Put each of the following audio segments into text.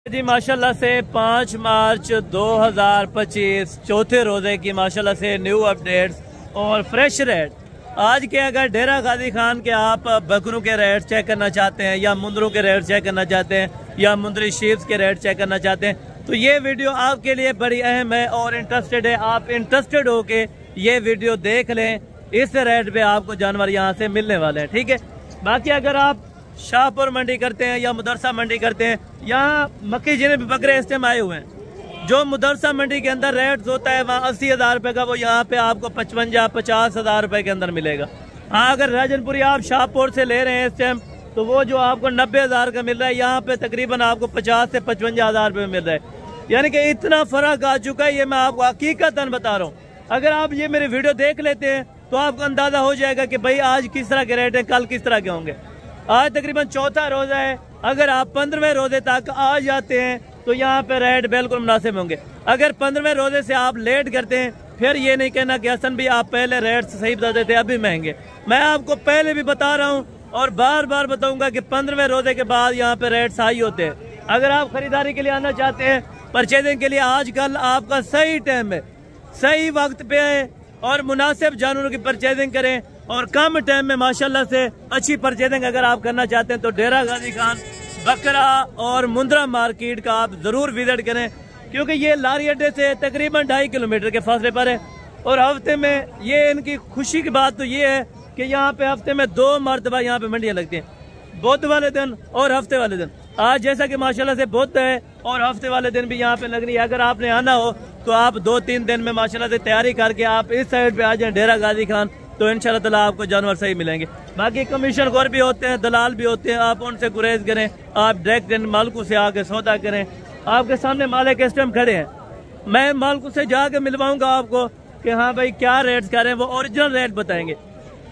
जी माशाल्लाह से 5 मार्च 2025 चौथे रोजे की माशाल्लाह से न्यू अपडेट्स और फ्रेश रेट। आज के अगर डेरा गाजी खान के आप बकरों के रेट चेक करना चाहते हैं या मुंदरों के रेट चेक करना चाहते हैं या मुंदरी शीप्स के रेट चेक करना चाहते हैं तो ये वीडियो आपके लिए बड़ी अहम है और इंटरेस्टेड है। आप इंटरेस्टेड हो के ये वीडियो देख लें, इस रेट पे आपको जानवर यहाँ से मिलने वाले हैं, ठीक है। बाकी अगर आप शाहपुर मंडी करते हैं या मुदरसा मंडी करते हैं, यहाँ मक्की जिन्हें भी बकरे इस टाइम आए हुए हैं, जो मुदरसा मंडी के अंदर रेट होता है वहाँ 80,000 रुपये का, वो यहाँ पे आपको 55-50,000 रुपये के अंदर मिलेगा। हाँ, अगर राजनपुरी आप शाहपुर से ले रहे हैं इस टाइम तो वो जो आपको 90,000 का मिल रहा है, यहाँ पे तकरीबन आपको 50 से 55,000 रुपये मिल रहा है। यानी कि इतना फर्क आ चुका है, ये मैं आपको हकीकतन बता रहा हूँ। अगर आप ये मेरी वीडियो देख लेते हैं तो आपको अंदाजा हो जाएगा कि भाई आज किस तरह के रेट हैं, कल किस तरह के होंगे। आज तकरीबन चौथा रोजा है, अगर आप 15वें रोजे तक आ जाते हैं तो यहाँ पे रेट बिल्कुल मुनासिब होंगे। अगर 15वें रोजे से आप लेट करते हैं फिर ये नहीं कहना कि हसन भी आप पहले रेट सही बताते थे अभी महंगे। मैं आपको पहले भी बता रहा हूँ और बार बार बताऊंगा कि 15वें रोजे के बाद यहाँ पे रेट सही होते हैं। अगर आप खरीदारी के लिए आना चाहते हैं, परचेजिंग के लिए, आजकल आपका सही टाइम है, सही वक्त पे है और मुनासिब जानवरों की परचेजिंग करें और कम टाइम में माशाल्लाह से अच्छी परचेजिंग अगर आप करना चाहते हैं तो डेरा गाजी खान बकरा और मुंद्रा मार्केट का आप जरूर विजिट करें, क्योंकि ये लारी अड्डे से तकरीबन 2.5 किलोमीटर के फासले पर है। और हफ्ते में ये इनकी खुशी की बात तो ये है कि यहाँ पे हफ्ते में 2 मरतबा यहाँ पे मंडियाँ लगती हैं, बुध वाले दिन और हफ्ते वाले दिन। आज जैसा कि माशाल्लाह से बुध है और हफ्ते वाले दिन भी यहाँ पे लग रही है। अगर आपने आना हो तो आप 2-3 दिन में माशाल्लाह से तैयारी करके आप इस साइड पे आ जाएं डेरा गाजी खान, तो इंशाल्लाह ताला आपको जानवर सही मिलेंगे। बाकी कमीशन खोर भी होते हैं, दलाल भी होते हैं, आप उनसे गुरेज करें, आप डायरेक्ट मालिकों से आके सौदा करें। आपके सामने मालिक इस टाइम खड़े हैं, मैं मालिकों से जाके मिलवाऊंगा आपको कि हाँ भाई क्या रेट्स कर रहे हैं, वो ओरिजिनल रेट बताएंगे।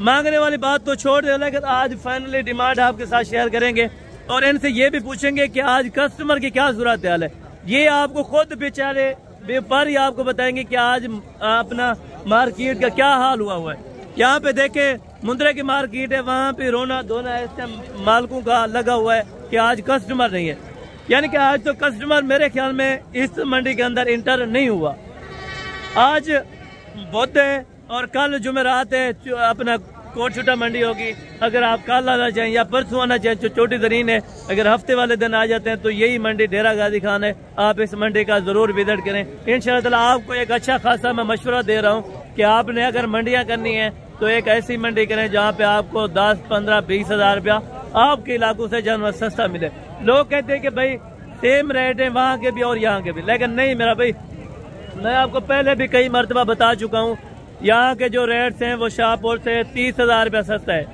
मांगने वाली बात तो छोड़ दे, लेकिन आज फाइनली डिमांड आपके साथ शेयर करेंगे और इनसे ये भी पूछेंगे कि आज कस्टमर की क्या सूरत हाल है। ये आपको खुद बेचारे व्यापारी आपको बताएंगे कि आज अपना मार्केट का क्या हाल हुआ है। यहाँ पे देखे मुंद्रे की मार्केट है, वहाँ पे रोना धोना इस टाइम मालिकों का लगा हुआ है कि आज कस्टमर नहीं है। यानी कि आज तो कस्टमर मेरे ख्याल में इस मंडी के अंदर इंटर नहीं हुआ। आज बुध है और कल जुमेरात है, अपना कोट छुट्टा मंडी होगी। अगर आप कल आना चाहें या परसों आना चाहें तो छोटी तरीन है। अगर हफ्ते वाले दिन आ जाते हैं तो यही मंडी डेरा गाजी खान है, आप इस मंडी का जरूर विजिट करें। इंशाअल्लाह ताला आपको एक अच्छा खासा मैं मशवरा दे रहा हूँ कि आपने अगर मंडियाँ करनी है तो एक ऐसी मंडी करें जहाँ पे आपको 10, 15, 20 हज़ार रुपया आपके इलाकों से जानवर सस्ता मिले। लोग कहते हैं कि भाई सेम रेट है वहाँ के भी और यहाँ के भी, लेकिन नहीं मेरा भाई, मैं आपको पहले भी कई मरतबा बता चुका हूँ, यहाँ के जो रेट्स हैं वो शाहपुर से 30,000 रुपया सस्ता है।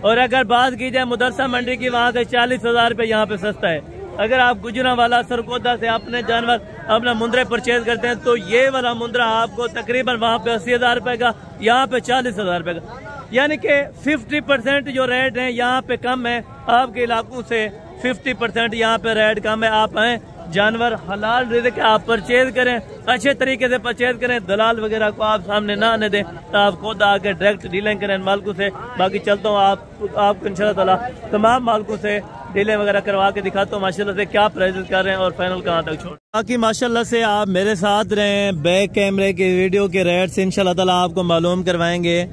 और अगर बात की जाए मुदरसा मंडी की, वहाँ से 40,000 रुपये यहाँ पे सस्ता है। अगर आप गुजरांवाला सरगोदा से अपने जानवर अपना मुंद्रे परचेज करते हैं तो ये वाला मुंद्रा आपको तकरीबन वहाँ पे 80,000 रुपये का, यहाँ पे 40,000 रुपये का। यानी कि 50% जो रेट है यहाँ पे कम है, आपके इलाकों से 50% यहाँ पे रेट कम है। आप आए, जानवर हलाल रिज़्क़ आप परचेज करें, अच्छे तरीके से परचेज करें, दलाल वगैरह को आप सामने ना आने दें, तो आप खुद आके डायरेक्ट डीलिंग करें मालिकों से। बाकी चलता हूँ आपको इंशाल्लाह ताला तमाम मालिकों से डीलिंग वगैरह करवा के दिखाता हूँ माशाल्लाह से क्या प्राइसेस कर रहे हैं और फाइनल कहाँ तक छोड़। बाकी माशाल्लाह से आप मेरे साथ रहें, बैक कैमरे की वीडियो के रेट्स इंशाल्लाह ताला आपको मालूम करवाएंगे।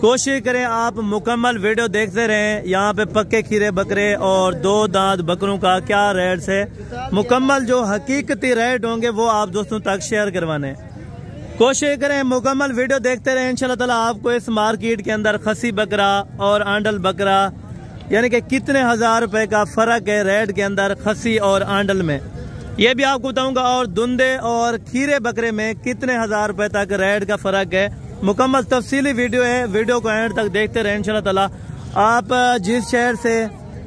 कोशिश करें आप मुकम्मल वीडियो देखते रहें। यहाँ पे पक्के खीरे बकरे और 2 दांत बकरों का क्या रेट्स है, मुकम्मल जो हकीकती रेट होंगे वो आप दोस्तों तक शेयर करवाने कोशिश करें। मुकम्मल वीडियो देखते रहें, इंशाल्लाह ताला आपको इस मार्केट के अंदर खसी बकरा और आंडल बकरा यानी कि कितने हज़ार रुपए का फर्क है रेट के अंदर खसी और आंडल में, ये भी आपको बताऊंगा। और दुंदे और खीरे बकरे में कितने हज़ार रुपए तक रेट का फर्क है, मुकम्मल तफसीली वीडियो है। वीडियो को एंड तक देखते रहें इंशाल्लाह ताला। आप जिस शहर से,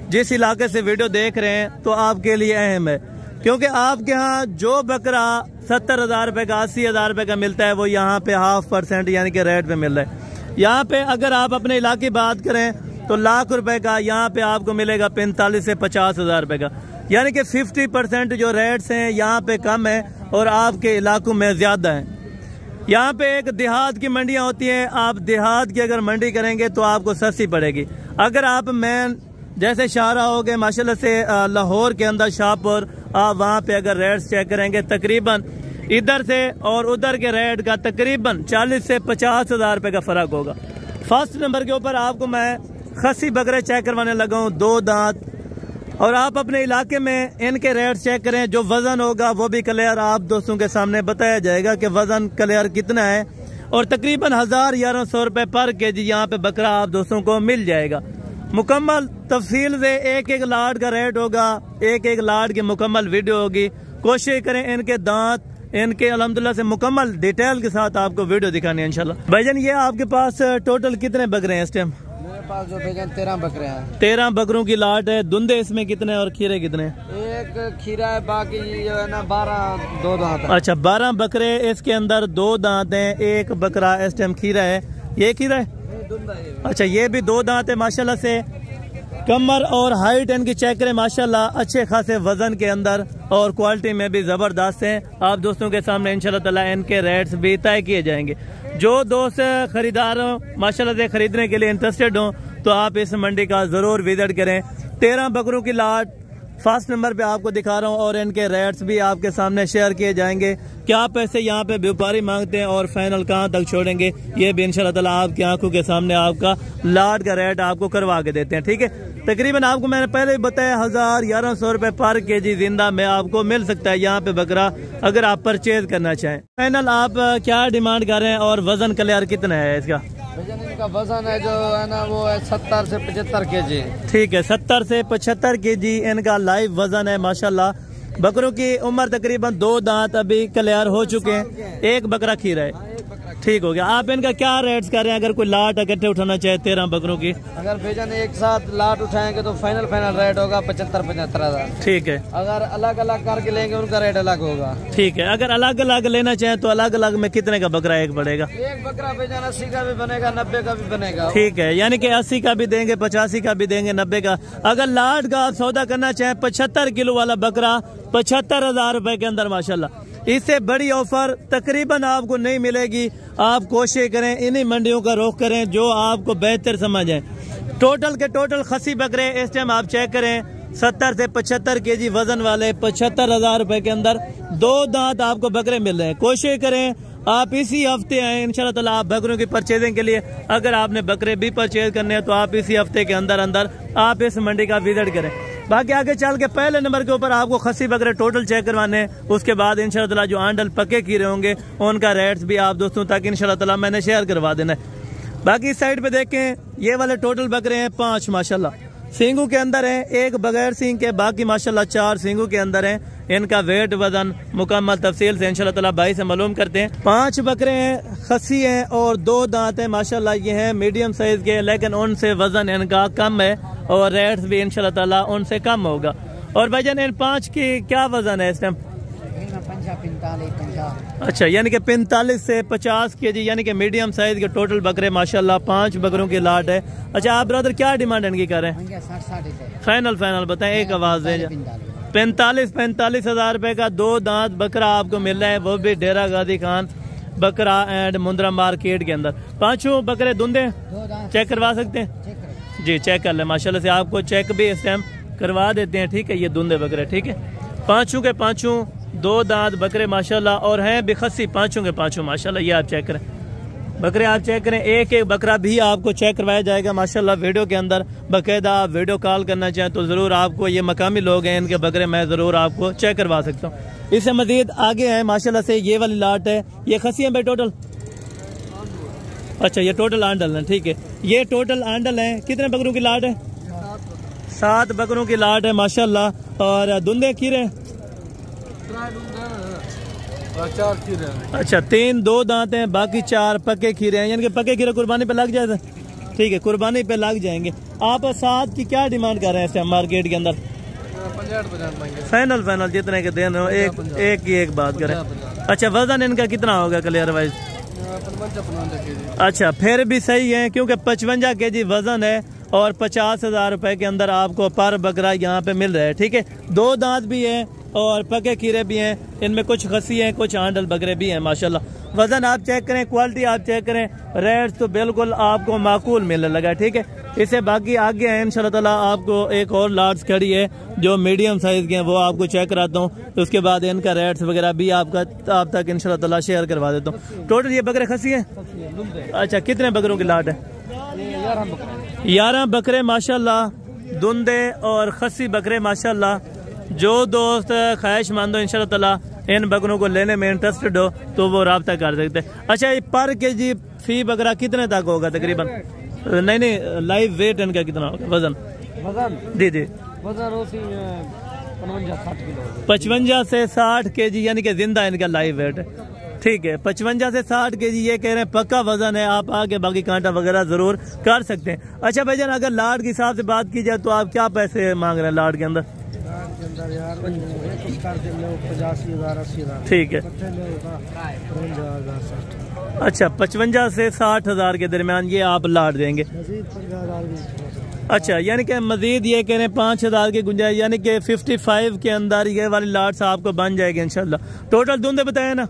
जिस इलाके से वीडियो देख रहे हैं तो आपके लिए अहम है, क्योंकि आपके यहाँ जो बकरा 70,000 रुपये का, 80,000 रुपये का मिलता है वो यहाँ पे 0.5% यानी कि रेट पे मिल रहा है। यहाँ पे अगर आप अपने इलाके की बात करें तो लाख रुपए का यहाँ पे आपको मिलेगा 45 से 50,000 रुपये का। यानी कि 50% जो रेट्स हैं यहाँ पे कम है और आपके इलाकों में ज्यादा है। यहाँ पे एक देहात की मंडियाँ होती हैं, आप देहात की अगर मंडी करेंगे तो आपको सस्ती पड़ेगी। अगर आप मेन जैसे शाहरा हो गए माशाल्लाह से लाहौर के अंदर शाहपुर, आप वहाँ पे अगर रेट्स चेक करेंगे तकरीबन इधर से और उधर के रेट का तकरीबन 40 से 50 हज़ार रुपये का फ़र्क होगा। फर्स्ट नंबर के ऊपर आपको मैं खसी बकरे चेक करवाने लगा हूँ, 2 दांत, और आप अपने इलाके में इनके रेट चेक करें। जो वज़न होगा वो भी क्लियर आप दोस्तों के सामने बताया जाएगा कि वज़न क्लियर कितना है, और तकरीबन 1000-1100 रुपये पर केजी यहाँ पे बकरा आप दोस्तों को मिल जाएगा। मुकम्मल तफसील से एक एक लाट का रेट होगा, एक एक लाट की मुकम्मल वीडियो होगी। कोशिश करें इनके दांत इनके अल्हम्दुलिल्लाह से मुकम्मल डिटेल के साथ आपको वीडियो दिखानी है इंशाल्लाह। भाईजान ये आपके पास टोटल कितने बकरे हैं इस टाइम? मेरे पास जो भाईजान 13 बकरे हैं। 13 बकरों की लाट है। दुंदे इसमें कितने और खीरे कितने? एक खीरा है, बाकी जो है ना 12 2 दांत है। अच्छा 12 बकरे, इसके अंदर 2 दांत हैं, एक बकरा इस टाइम खीरा है। ये खीरा है? अच्छा ये भी 2 दांत है। माशाल्लाह से कमर और हाइट इनकी चेक करें, माशाल्लाह अच्छे खासे वजन के अंदर और क्वालिटी में भी जबरदस्त हैं। आप दोस्तों के सामने इंशाल्लाह ताला इनके रेट्स भी तय किए जाएंगे। जो दोस्त खरीदार माशाल्लाह से खरीदने के लिए इंटरेस्टेड हो तो आप इस मंडी का जरूर विजिट करें। 13 बकरों की लाट फर्स्ट नंबर पे आपको दिखा रहा हूँ, और इनके रेट्स भी आपके सामने शेयर किए जाएंगे। क्या पैसे यहाँ पे व्यापारी मांगते हैं और फाइनल कहाँ तक छोड़ेंगे, ये भी इंशाल्लाह ताला आपकी आंखों के सामने आपका लाट का रेट आपको करवा के देते हैं। ठीक है, तकरीबन आपको मैंने पहले ही बताया 1000-1100 रुपये पर केजी जिंदा में आपको मिल सकता है यहाँ पे बकरा, अगर आप परचेज करना चाहें। फाइनल आप क्या डिमांड कर रहे हैं और वजन क्लियर कितना है इसका? इनका वजन है जो है ना वो है 70 से 75 केजी। ठीक है, 70 से 75 केजी इनका लाइव वजन है। माशाल्लाह बकरों की उम्र तकरीबन 2 दांत अभी क्लियर हो चुके हैं, एक बकरा खीरा है। ठीक हो गया। आप इनका क्या रेट्स कर रहे हैं अगर कोई लाट इकट्ठे उठाना चाहे 13 बकरों की? अगर भेजन एक साथ लाट उठाएंगे तो फाइनल रेट होगा 75-75 हज़ार। ठीक है। अगर अलग अलग करके लेंगे उनका रेट अलग होगा। ठीक है, अगर अलग अलग लेना चाहें तो अलग अलग में कितने का बकरा एक पड़ेगा? एक बकरा भेजन 80 का भी बनेगा, 90 का भी बनेगा। ठीक है, यानी कि 80 का भी देंगे, 85 का भी देंगे, 90 का। अगर लाट का आप सौदा करना चाहें 75 किलो वाला बकरा 75 हज़ार रुपए के अंदर, माशाल्लाह इससे बड़ी ऑफर तकरीबन आपको नहीं मिलेगी। आप कोशिश करें इन्हीं मंडियों का रुख करें जो आपको बेहतर समझ है। टोटल के टोटल खसी बकरे इस टाइम आप चेक करें 70 से 75 केजी वजन वाले 75 हज़ार रुपए के अंदर 2 दांत आपको बकरे मिल रहे हैं। कोशिश करें आप इसी हफ्ते आए इंशाल्लाह ताला आप बकरों की परचेजिंग के लिए। अगर आपने बकरे भी परचेज करने हैं तो आप इसी हफ्ते के अंदर अंदर आप इस मंडी का विजिट करें। बाकी आगे चल के पहले नंबर के ऊपर आपको खसी बकरे टोटल चेक करवाने हैं, उसके बाद इंशाल्लाह ताला जो आंडल पके खीरे होंगे उनका रेट्स भी आप दोस्तों तक इंशाल्लाह ताला मैंने शेयर करवा देना है। बाकी इस साइड पे देखें ये वाले टोटल बकरे हैं 5 माशाल्लाह, सींगों के अंदर हैं, एक बगैर सींग के, बाकी माशाल्लाह 4 सींगों के अंदर हैं। इनका वेट वजन मुकम्मल तफसील से इंशाल्लाह ताला भाई से मालूम करते हैं। 5 बकरे हैं, खसी हैं और 2 दांत हैं माशाल्लाह। ये हैं मीडियम साइज के, लेकिन उनसे वजन इनका कम है और रेट्स भी इंशाल्लाह ताला उनसे कम होगा। और भाईजान इन 5 की क्या वजन है इस टाइम? 45-50। अच्छा, यानी कि 45 से 50 केजी, यानी कि मीडियम साइज के टोटल बकरे माशाल्लाह 5 बकरों की लाट है। अच्छा आप ब्रदर क्या डिमांड इनकी कर रहे हैं? फाइनल बताएं, एक आवाज दे। 45 हज़ार रुपए का 2 दांत बकरा आपको मिल रहा है, वो भी डेरा गाजी खान बकरा एंड मुंद्रा मार्केट के अंदर। 5 बकरे धुंधे चेक करवा सकते हैं जी, चेक कर ले माशाल्लाह से, आपको चेक भी इस टाइम करवा देते हैं। ठीक है, ये धुंधे बकरे, ठीक है, 5 के 5 2 दांत बकरे माशाल्लाह, और हैं बेखसी 5 के 5 माशाल्लाह। ये आप चेक करें बकरे, आप चेक करें, एक एक बकरा भी आपको चेक करवाया जाएगा माशाल्लाह वीडियो के अंदर। बाकायदा आप वीडियो कॉल करना चाहें तो ज़रूर आपको, ये मकामी लोग हैं इनके बकरे मैं ज़रूर आपको चेक करवा सकता हूँ। इससे मजीद आगे हैं माशाल्लाह से ये वाली लाट है, ये खसी है भाई टोटल? अच्छा ये टोटल आंडल है, ठीक है, ये टोटल आंडल है। कितने बकरों की लाट है? 7 बकरों की लाट है माशाल्लाह। और धुंधे खीरे? 4 खीरे। अच्छा 3 2 दांत हैं, बाकी 4 पक्के खीरे हैं, यानी कि पक्के खीरे कुर्बानी पे लग जाए। ठीक है, कुर्बानी पे लग जाएंगे। आप 7 की क्या डिमांड कर रहे हैं इस टाइम मार्केट के अंदर? 50 जितने के देन हो, एक की एक बात करें। अच्छा वजन इनका कितना होगा क्लियर वाइज? अच्छा फिर भी सही है, क्योंकि 55 केजी वजन है और 50 हज़ार रुपए के अंदर आपको पर बकरा यहाँ पे मिल रहा है। ठीक है, 2 दांत भी है, और पके खीरे भी हैं, इनमें कुछ खसी हैं, कुछ आंडल बकरे भी हैं माशाल्लाह। वजन आप चेक करें, क्वालिटी आप चेक करें, रेट तो बिल्कुल आपको माकूल मिलने लगा है, ठीक है। इससे बाकी आगे हैं इंशाल्लाह ताला, आपको एक और लार्ज खड़ी है जो मीडियम साइज के हैं, वो आपको चेक कराता हूँ। तो उसके बाद इनका रेट्स वगैरह भी आप तक इंशाल्लाह ताला शेयर करवा देता हूँ। टोटल ये बकरे खसी है? अच्छा, कितने बकरों की लाट है? 11 बकरे माशाल्लाह, धुंधे और खसी बकरे माशाल्लाह। जो दोस्त ख्वाहिशमंद हो इंशाल्लाह ताला इन बकरों को लेने में इंटरेस्टेड हो तो वो रब्ता कर सकते हैं। अच्छा, ये पर केजी फी बकरा कितने तक होगा तकरीबन? नहीं, लाइव वेट इनका कितना होगा? वजन जी 55 से 60 केजी, यानी कि जिंदा इनका लाइव वेट है, ठीक है। 55 से 60 केजी ये कह रहे हैं, पक्का वजन है। आप आके बाकी कांटा वगैरह जरूर कर सकते हैं। अच्छा भाईजान, अगर लाट के हिसाब से बात की जाए तो आप क्या पैसे मांग रहे हैं लाट के अंदर? ठीक है। अच्छा, 55 से 60 हजार के दरमियान ये आप लाट देंगे। अच्छा, यानी कि मजीद ये कह रहे हैं 5 हजार की गुंजाइश, यानी कि 55 के अंदर ये वाली लाट्स आपको बन जाएगी इंशाल्लाह। टोटल धुंधे बताए ना?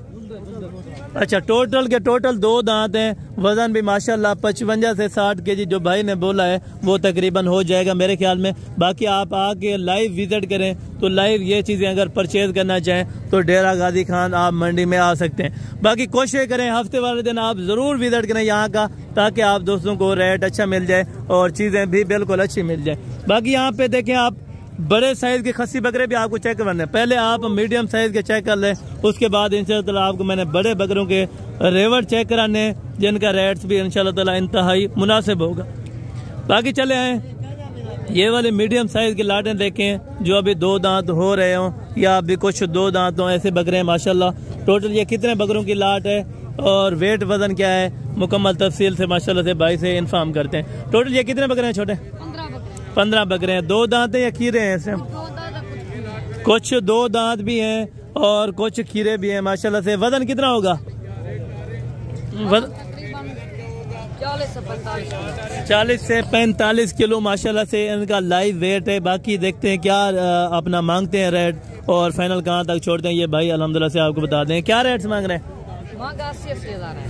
अच्छा, टोटल के टोटल 2 दांत हैं, वजन भी माशाल्लाह 55 से 60 केजी जो भाई ने बोला है वो तकरीबन हो जाएगा मेरे ख्याल में। बाकी आप आके लाइव विजिट करें तो लाइव ये चीज़ें अगर परचेज करना चाहें तो डेरा गाजी खान आप मंडी में आ सकते हैं। बाकी कोशिश करें हफ्ते वाले दिन आप ज़रूर विजिट करें यहाँ का, ताकि आप दोस्तों को रेट अच्छा मिल जाए और चीज़ें भी बिल्कुल अच्छी मिल जाए। बाकी यहाँ पे देखें आप, बड़े साइज के खस्सी बकरे भी आपको चेक करने, पहले आप मीडियम साइज के चेक कर लें, उसके बाद इंशाल्लाह आपको मैंने बड़े बकरों के रेवट चेक कराने, जिनका रेट्स भी इंशाल्लाह ताला इंतहाई मुनासिब होगा। बाकी चले आए, ये वाले मीडियम साइज के लाटें देखें जो अभी 2 दांत हो रहे हों या अभी कुछ 2 दांत हों, ऐसे बकरे हैं माशाल्लाह। टोटल ये कितने बकरों की लाट है और वेट वजन क्या है, मुकम्मल तफसील से माशाल्लाह से भाई से इन्फॉर्म करते हैं। टोटल ये कितने बकरे हैं? छोटे 15 बकरे हैं। 2 दांत हैं या खीरे हैं? ऐसे कुछ 2 दांत भी हैं और कुछ खीरे भी हैं माशाल्लाह से। वजन कितना होगा? 40 से 45 किलो माशाल्लाह से इनका लाइव वेट है। बाकी देखते हैं क्या अपना मांगते हैं रेट और फाइनल कहाँ तक छोड़ते हैं, ये भाई अल्हम्दुलिल्लाह से आपको बता दें। क्या रेट्स मांग रहे हैं?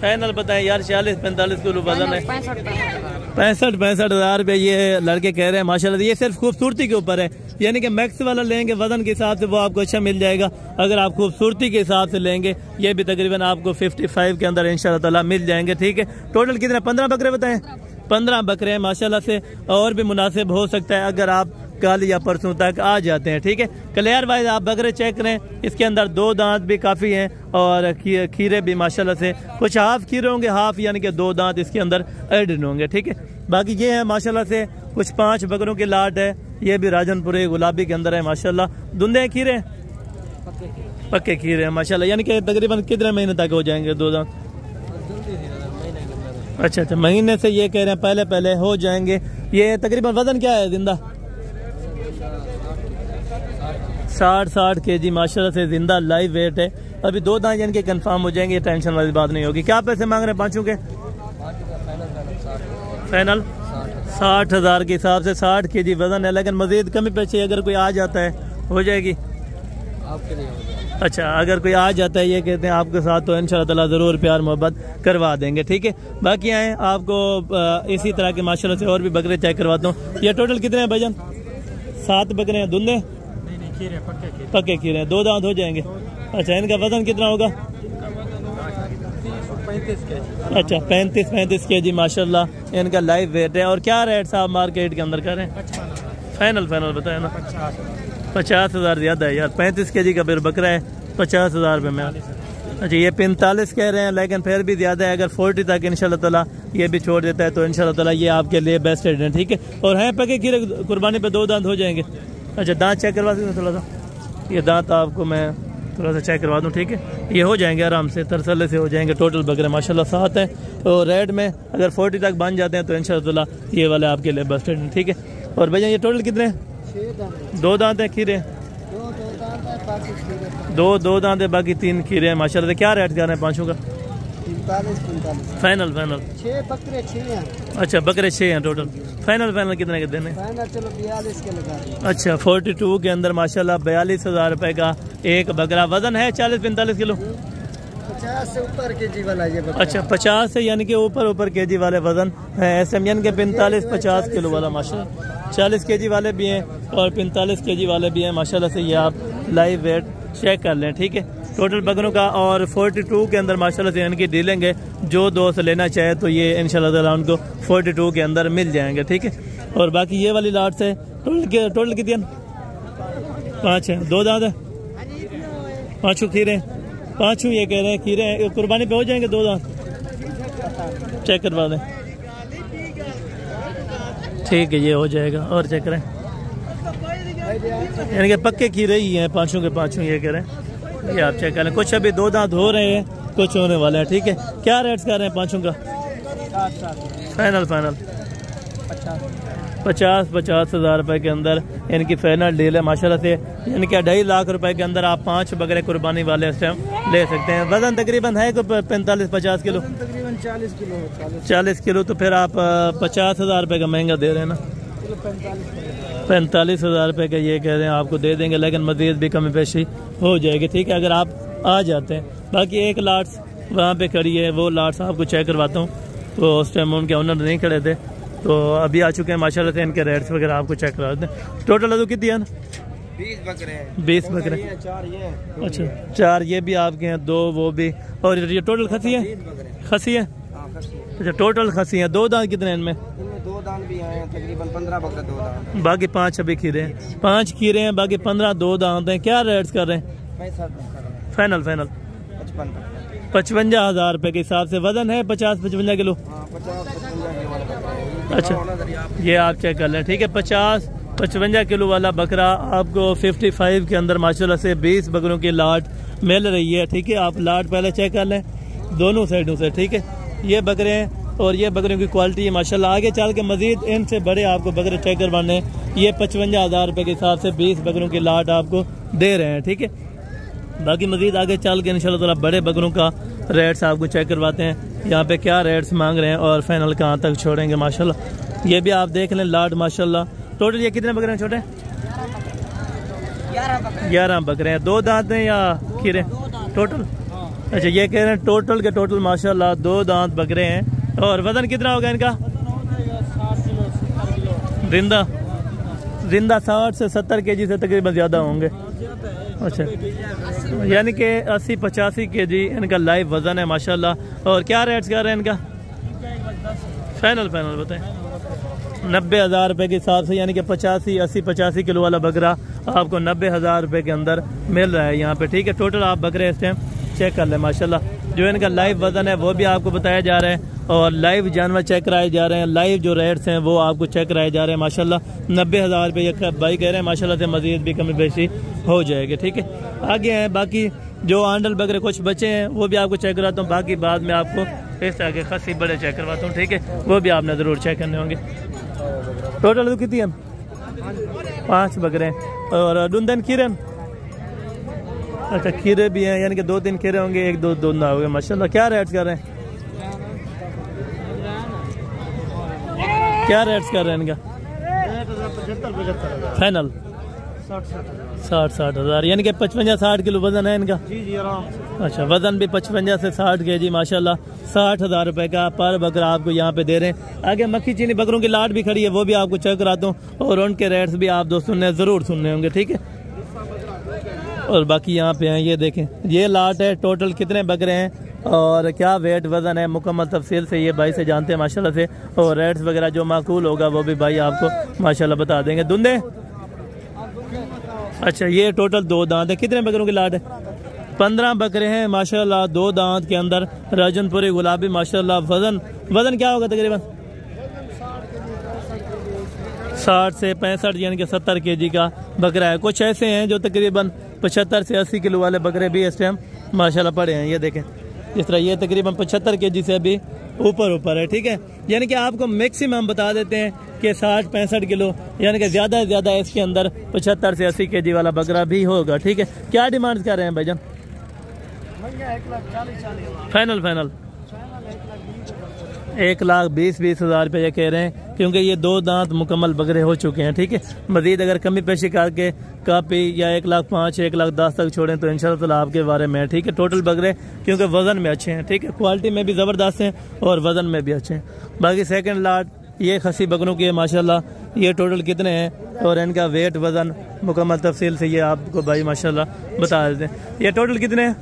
फाइनल बताएं यार। 40-45 किलो वजन है, 65 हजार रुपये ये लड़के कह रहे हैं माशाल्लाह। ये सिर्फ खूबसूरती के ऊपर है, यानी कि मैक्स वाला लेंगे वजन के हिसाब से वो आपको अच्छा मिल जाएगा। अगर आप खूबसूरती के हिसाब से लेंगे ये भी तकरीबन आपको 55 के अंदर इंशाल्लाह ताला मिल जाएंगे, ठीक है। टोटल कितने? 15 बकरे बताएं। 15 बकरे हैं माशाल्लाह से, और भी मुनासिब हो सकता है अगर आप कल या परसों तक आ जाते हैं, ठीक है। क्लियर वाइज आप बकरे चेक करें, इसके अंदर 2 दांत भी काफ़ी हैं और खीरे भी माशाल्लाह से कुछ हाफ खीरे होंगे, हाफ यानी कि 2 दांत इसके अंदर एडेड होंगे, ठीक है। बाकी ये है माशाल्लाह से कुछ 5 बकरों की लाट है, ये भी राजनपुरे गुलाबी के अंदर है माशाल्लाह। धुंधे खीरे पक्के खीरे हैं माशाल्लाह, यानी कि तकरीबन कितने महीने तक हो जाएंगे 2 दांत? अच्छा, महीने से ये कह रहे हैं पहले हो जाएंगे। ये तकरीबन वजन क्या है जिंदा? 60 केजी माशाल्लाह से जिंदा लाइव वेट है। अभी 2 दांत यानी कि कंफर्म हो जाएंगे, टेंशन वाली बात नहीं होगी। क्या पैसे मांग रहे हैं पांचों के? फाइनल 60 हजार के हिसाब से 60 केजी वजन है, लेकिन मजीद कमी पेशी अगर कोई आ जाता है हो जाएगी आपके लिए। अच्छा, अगर कोई आ जाता है ये कहते हैं आपके साथ तो इंशाल्लाह ताला ज़रूर प्यार मोहब्बत करवा देंगे, ठीक है। बाकी आए आपको इसी तरह के माशाल्लाह से और भी बकरे चेक करवाता हूँ। ये टोटल कितने हैं भाईजान? 7 बकरे हैं। धुंधे? पक्के खीरे हैं, 2 दांत हो जाएंगे। अच्छा, इनका वजन कितना होगा? 35 केजी। अच्छा, 35 केजी माशाल्लाह इनका लाइव वेट है। और क्या रेट साहब मार्केट के अंदर कर रहे हैं? फाइनल बताए ना। 50 हजार ज़्यादा है यार, 35 केजी का फिर बकरा है 50 हजार रुपये में। अच्छा, ये 45 कह रहे हैं, लेकिन फिर भी ज़्यादा है। अगर 40 तक इंशाल्लाह ताला ये भी छोड़ देता है तो इंशाल्लाह ताला ये आपके लिए बेस्ट रेट है, ठीक है। और हैं पके खीरे कुर्बानी पे 2 दांत हो जाएंगे। अच्छा, दांत चेक करवा सकते हैं थोड़ा सा? ये दांत आपको मैं थोड़ा सा चेक करवा दूँ, ठीक है। ये हो जाएंगे आराम से, तरसले से हो जाएंगे। टोटल बकरे माशाल्लाह 7 हैं और रेट में अगर 40 तक बन जाते हैं तो इंशाल्लाह ताला ये वाले आपके लिए बेस्ट रेट है, ठीक है। और भैया ये टोटल कितने? 2 दांत हैं खीरे? 2 दांत है, बाकी 3 खीरे हैं माशाल्लाह से। क्या रेट जा रहे हैं पाँचों का? फाइनल फाइनल 6 बकरे 6 हैं। अच्छा बकरे 6 हैं टोटल। फाइनल फाइनल कितने के देने? फाइनल चलो 42 के लगा दें। अच्छा 42 के अंदर माशाल्लाह 42,000 रुपए का एक बकरा। वजन है 40-45 किलो? 50 से ऊपर केजी वाला ये बकरा। अच्छा 50 से यानी कि ऊपर केजी वाले वजन है ऐसे यानी कि 45-50 किलो वाला माशाल्लाह। 40 केजी वाले भी हैं और 45 केजी वाले भी हैं माशाल्लाह से। ये आप लाइव वेट चेक कर लें, ठीक है, टोटल बकरों का। और 42 के अंदर माशाल्लाह से इनकी डीलिंग है। जो दोस्त लेना चाहे तो ये इंशाल्लाह ताला उनको 42 के अंदर मिल जाएंगे, ठीक है। और बाकी ये वाली लाट से टोटल कितनी है? 5 है। 2 दांत है, 5 खीरे, 5 ये कह रहे हैं खीरे कुर्बानी पे हो जाएंगे। 2 दांत चेक करवा दें, ठीक है, ये हो जाएगा। और चेक करें, यानी कि पक्के खीरे ही हैं 5 के 5 ये कह रहे हैं। ये आप चेक करें, कुछ अभी 2 दांत हो रहे हैं, कुछ होने वाले हैं, ठीक है। क्या रेट्स कर रहे हैं 5 का? फाइनल फाइनल 50,000 रुपए के अंदर इनकी फाइनल डील है माशाल्लाह से। यानी कि 2.5 लाख रुपए के अंदर आप 5 बकरे कुर्बानी वाले इस टाइम ले सकते हैं। वजन तकरीबन है 45-50 किलो, तकरीबन 40 किलो। 40 किलो तो फिर आप 50,000 रुपए का महंगा दे रहे हैं ना। 45,000 रुपए का ये कह रहे हैं आपको दे देंगे, लेकिन मजीद भी कमी पेशी हो जाएगी, ठीक है, अगर आप आ जाते हैं। बाकी एक लाट्स वहाँ पे खड़ी है, वो लाट्स आपको चेक करवाता हूँ। तो उस टाइम उनके ओनर नहीं खड़े थे, तो अभी आ चुके हैं माशाल्लाह से। इनके रेट्स वगैरह आपको चेक करा देते हैं। टोटल अदू कितनी है? 20 बकरे हैं। 20 बकरे। 4 ये। अच्छा 4 ये भी आपके हैं, 2 वो भी। और ये टोटल खसी है? खसी है। अच्छा टोटल खसी है। 2 दांत कितने हैं इनमें? 2 दांत भी आए हैं, तकरीबन 15 बकरे 2 दांत। बाकी 5 अभी खीरे हैं। 5 खीरे हैं, बाकी 15 2 दांत हैं। क्या रेट्स कर रहे हैं? फाइनल 55,000 रुपए के हिसाब से। वजन है 50-55 किलो। अच्छा ये आप चेक कर लें, ठीक है। 50-55 किलो वाला बकरा आपको 55 के अंदर माशाल्लाह से 20 बकरों की लाट मिल रही है, ठीक है। आप लाट पहले चेक कर लें दोनों साइडों से, ठीक है। ये बकरे हैं और ये बकरियों की क्वालिटी है माशाल्लाह। आगे चल के मजीद इनसे बड़े आपको बकरे चेक करवाने। ये 55,000 रुपए के हिसाब से 20 बकरों की लाट आपको दे रहे हैं, ठीक है। बाकी मजीद आगे चल के इंशाल्लाह ताला बड़े बकरों का रेट्स आपको चेक करवाते हैं, यहाँ पे क्या रेट्स मांग रहे हैं और फाइनल कहाँ तक छोड़ेंगे माशाल्लाह। ये भी आप देख लें लाट माशाल्लाह। टोटल ये कितने बकरे हैं छोटे? 11 बकरे हैं। 2 दांत हैं या खीरे टोटल? अच्छा ये कह रहे हैं टोटल के टोटल माशाल्लाह 2 दांत बकरे हैं। और वजन कितना होगा इनका? जिंदा 60 से 70 केजी से तकरीबन ज़्यादा होंगे। अच्छा यानी कि 80-85 केजी इनका लाइव वजन है माशाल्लाह। और क्या रेट्स कर रहे हैं इनका? फाइनल बताएं। 90,000 रुपए के हिसाब से, यानी कि 80-85 किलो वाला बकरा आपको 90,000 रुपए के अंदर मिल रहा है यहाँ पे, ठीक है। टोटल आप बकरे इस टाइम चेक कर लें माशाल्लाह। जो इनका लाइव वजन है वो भी आपको बताया जा रहा है और लाइव जानवर चेक कराए जा रहे हैं। लाइव जो रेट्स हैं वो आपको चेक कराए जा रहे हैं माशाल्लाह। 90,000 रुपये भाई कह रहे हैं माशाल्लाह से। मजीद भी कमी बेशी हो जाएगी, ठीक है। आगे हैं बाकी जो आंडल बकरे कुछ बचे हैं वो भी आपको चेक कराता हूँ। बाकी बाद में आपको इस तरह के खसी बड़े चेक करवाता हूँ, ठीक है, वो भी आपने ज़रूर चेक करने होंगे। टोटल तो कितनी है? 5 बकरे हैं। और दुंदन खीरे? अच्छा खीरे भी हैं, यानी कि 2-3 खीरे होंगे, 1-2 दूंदा हो गया माशाल्लाह। क्या रेट्स कर रहे हैं? क्या रेट्स कर रहे हैं इनका? 75-75 फाइनल 60 हज़ार, यानी कि 55-60 किलो वजन है इनका। जी आराम। अच्छा वजन भी 55 से 60 केजी माशाल्लाह। 60,000 रुपए का पर बकरा आपको यहाँ पे दे रहे हैं। आगे मक्खी चीनी बकरों की लाट भी खड़ी है, वो भी आपको चेक कराता हूँ और उनके रेट्स भी आप दोस्तों ने ज़रूर सुनने होंगे, ठीक है। और बाकी यहाँ पे हैं, ये देखें ये लाट है। टोटल कितने बकरे हैं और क्या वेट वजन है मुकम्मल तफसील से ये भाई से जानते हैं माशाल्लाह से। और रेट्स वगैरह जो माकूल होगा वो भी भाई आपको माशाल्लाह बता देंगे। दुंदे? अच्छा ये टोटल 2 दांत है। कितने बकरों की लाट है? 15 बकरे हैं माशाल्लाह। 2 दांत के अंदर राजनपुरी गुलाबी माशाल्लाह। वजन क्या होगा तकरीबन? 60 से 65 यानी कि 70 केजी का बकरा है। कुछ ऐसे हैं जो तकरीबन 75 से 80 किलो वाले बकरे भी इस टाइम माशाल्लाह पड़े हैं। ये देखें इस तरह ये तकरीबन 75 केजी से भी ऊपर है, ठीक है। यानी कि आपको मैक्सिमम बता देते हैं कि 60-65 किलो, यानी कि ज़्यादा से ज़्यादा इसके अंदर 75 से 80 केजी वाला बकरा भी होगा, ठीक है। क्या डिमांड कर रहे हैं भाईजान? फाइनल 1,20,000 रुपये ये कह रहे हैं, क्योंकि ये 2 दांत मुकम्मल बकरे हो चुके हैं। ठीक है, मजीद अगर कमी पेशी करके कापी या 1,05,000 1,10,000 तक छोड़ें तो इंशाल्लाह ताला आपके बारे में। ठीक है, टोटल बकरे क्योंकि वज़न में अच्छे हैं, ठीक है, क्वालिटी में भी ज़बरदस्त हैं और वज़न में भी अच्छे हैं। बाकी सेकंड लाट ये खसी बकरों की है माशाल्लाह। ये टोटल कितने हैं और इनका वेट वज़न मुकम्मल तफसील से ये आपको भाई माशाल्लाह बता देते हैं। ये टोटल कितने हैं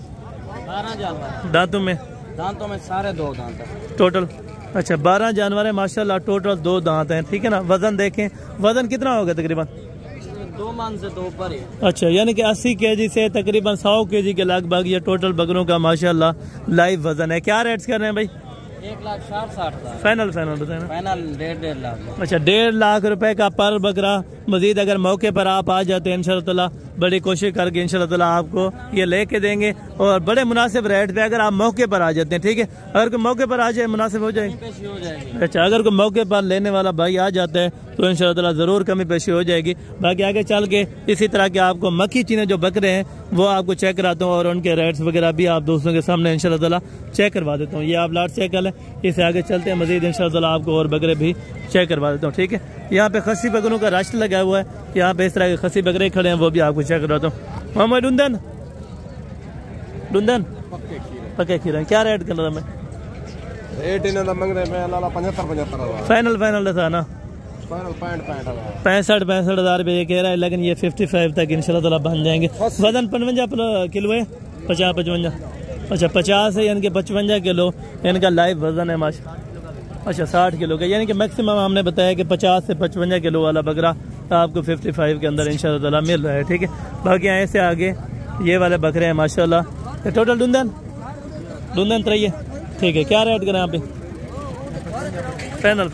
12 जानवर दांतों में? दांतों में सारे 2 दांत है टोटल। अच्छा, 12 जानवर है माशाल्लाह, टोटल 2 दांत हैं। ठीक है ना, वज़न देखें, वज़न कितना होगा तकरीबन? 2 मन से 2 ऊपर ही। अच्छा, यानी कि 80 केजी से तकरीबन 100 केजी के लगभग ये टोटल बकरों का माशाल्लाह लाइव वज़न है। क्या रेट्स कर रहे हैं भाई? 1,60,000 फाइनल बताए ना। फाइनल 1.5 लाख। अच्छा, 1.5 लाख रुपए का पर बकरा। मजीद अगर मौके पर आप आ जाते हैं इंशाल्लाह ताला बड़ी कोशिश करके इंशाल्लाह ताला आपको ये लेके देंगे और बड़े मुनासिब रेट पे अगर आप मौके पर आ जाते हैं। ठीक है, अगर कोई मौके पर आ जाए मुनासिब हो जाएगी। अच्छा, अगर कोई मौके पर लेने वाला भाई आ जाता है तो इंशाल्लाह ताला ज़रूर कमी पेशी हो जाएगी। बाकी आगे चल के इसी तरह के आपको मक्खी चीने जो बकरे हैं वो आपको चेक कराता हूँ और उनके रेट्स वगैरह भी आप दोस्तों के सामने इंशाल्लाह ताला चेक करवा देता हूँ। ये आप लाट चेक कर लें, इससे आगे चलते हैं मजीद इंशाल्लाह ताला आपको और बकरे भी चेक करवा देता हूँ। ठीक है, यहाँ पे खसी बकरों का रश लगा हुआ है, यहाँ पे इस तरह के खसी बकरे खड़े हैं वो भी आपको चेक करवाता हूँ। मोहम्मद डुंदन पक्के खीरे क्या रेट कर रहा मैं? रेट इन्होंने मंग रहे हैं 75,000 फाइनल था ना 65,000 रुपये कह रहा है, लेकिन ये 55 तक इंशाल्लाह ताला बन जाएंगे। वजन 55 किलो है, 50-55। अच्छा, 50 है यानी कि 55 किलो इनका लाइव वजन है माशा। अच्छा, 60 किलो का, यानी कि मैक्सिमम हमने बताया कि 50 से 55 किलो वाला बकरा आपको 55 के अंदर इंशाल्लाह ताला मिल रहा है। ठीक है, बाकी यहाँ से आगे ये वाले बकरे हैं माशाल्लाह। टोटल डुंदन त्रैये। ठीक है, क्या रेट करें यहाँ पे? फाइनल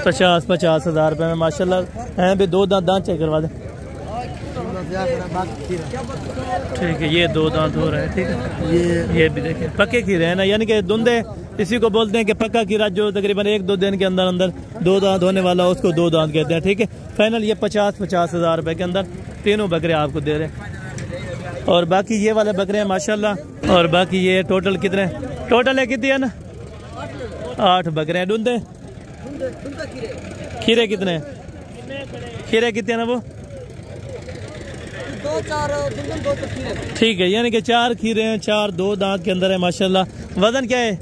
50,000 रुपये में माशाल्लाह हैं भी। 2 दांत चेक करवा दें। ठीक है, ये 2 दांत हो रहे हैं। ठीक है, ये भी देखें पक्के खीरे हैं ना, यानी कि धुंधे इसी को बोलते हैं कि पक्का खीरा जो तकरीबन 1-2 दिन के अंदर 2 दांत होने वाला उसको 2 दांत कहते हैं। ठीक है, फाइनल ये 50,000 रुपये के अंदर तीनों बकरे आपको दे रहे हैं। और बाकी ये वाले बकरे हैं माशाल्लाह। और बाकी ये टोटल कितने? टोटल है कितनी है ना? 8 बकरे हैं। डुंदे खीरे कितने हैं? खीरे कितने हैं ना वो? 2-4 ठीक है, यानी कि 4 खीरे हैं, 4 2 दांत के अंदर है माशाल्लाह। वजन क्या है?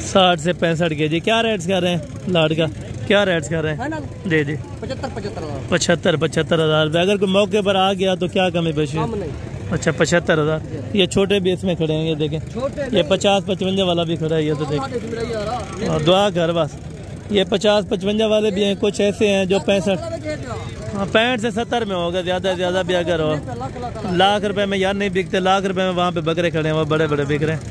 60 से 65 केजी। क्या रेट्स कर रहे हैं लाड का? क्या रेट्स कर रहे हैं? जी 75,000 रुपये। अगर कोई मौके पर आ गया तो क्या कमी पेशी? अच्छा, 75,000। ये छोटे भी इसमें खड़े हैं, ये देखें, ये 50-55 वाला भी खड़ा है, ये तो देखें। और दुआ घर बस, ये 50-55 वाले भी हैं, कुछ ऐसे हैं जो 65 से 70 में होगा, ज़्यादा भी अगर हो। लाख रुपए में यार नहीं बिकते, लाख रुपए में वहाँ पे बकरे खड़े हैं, वो बड़े बिक रहे हैं।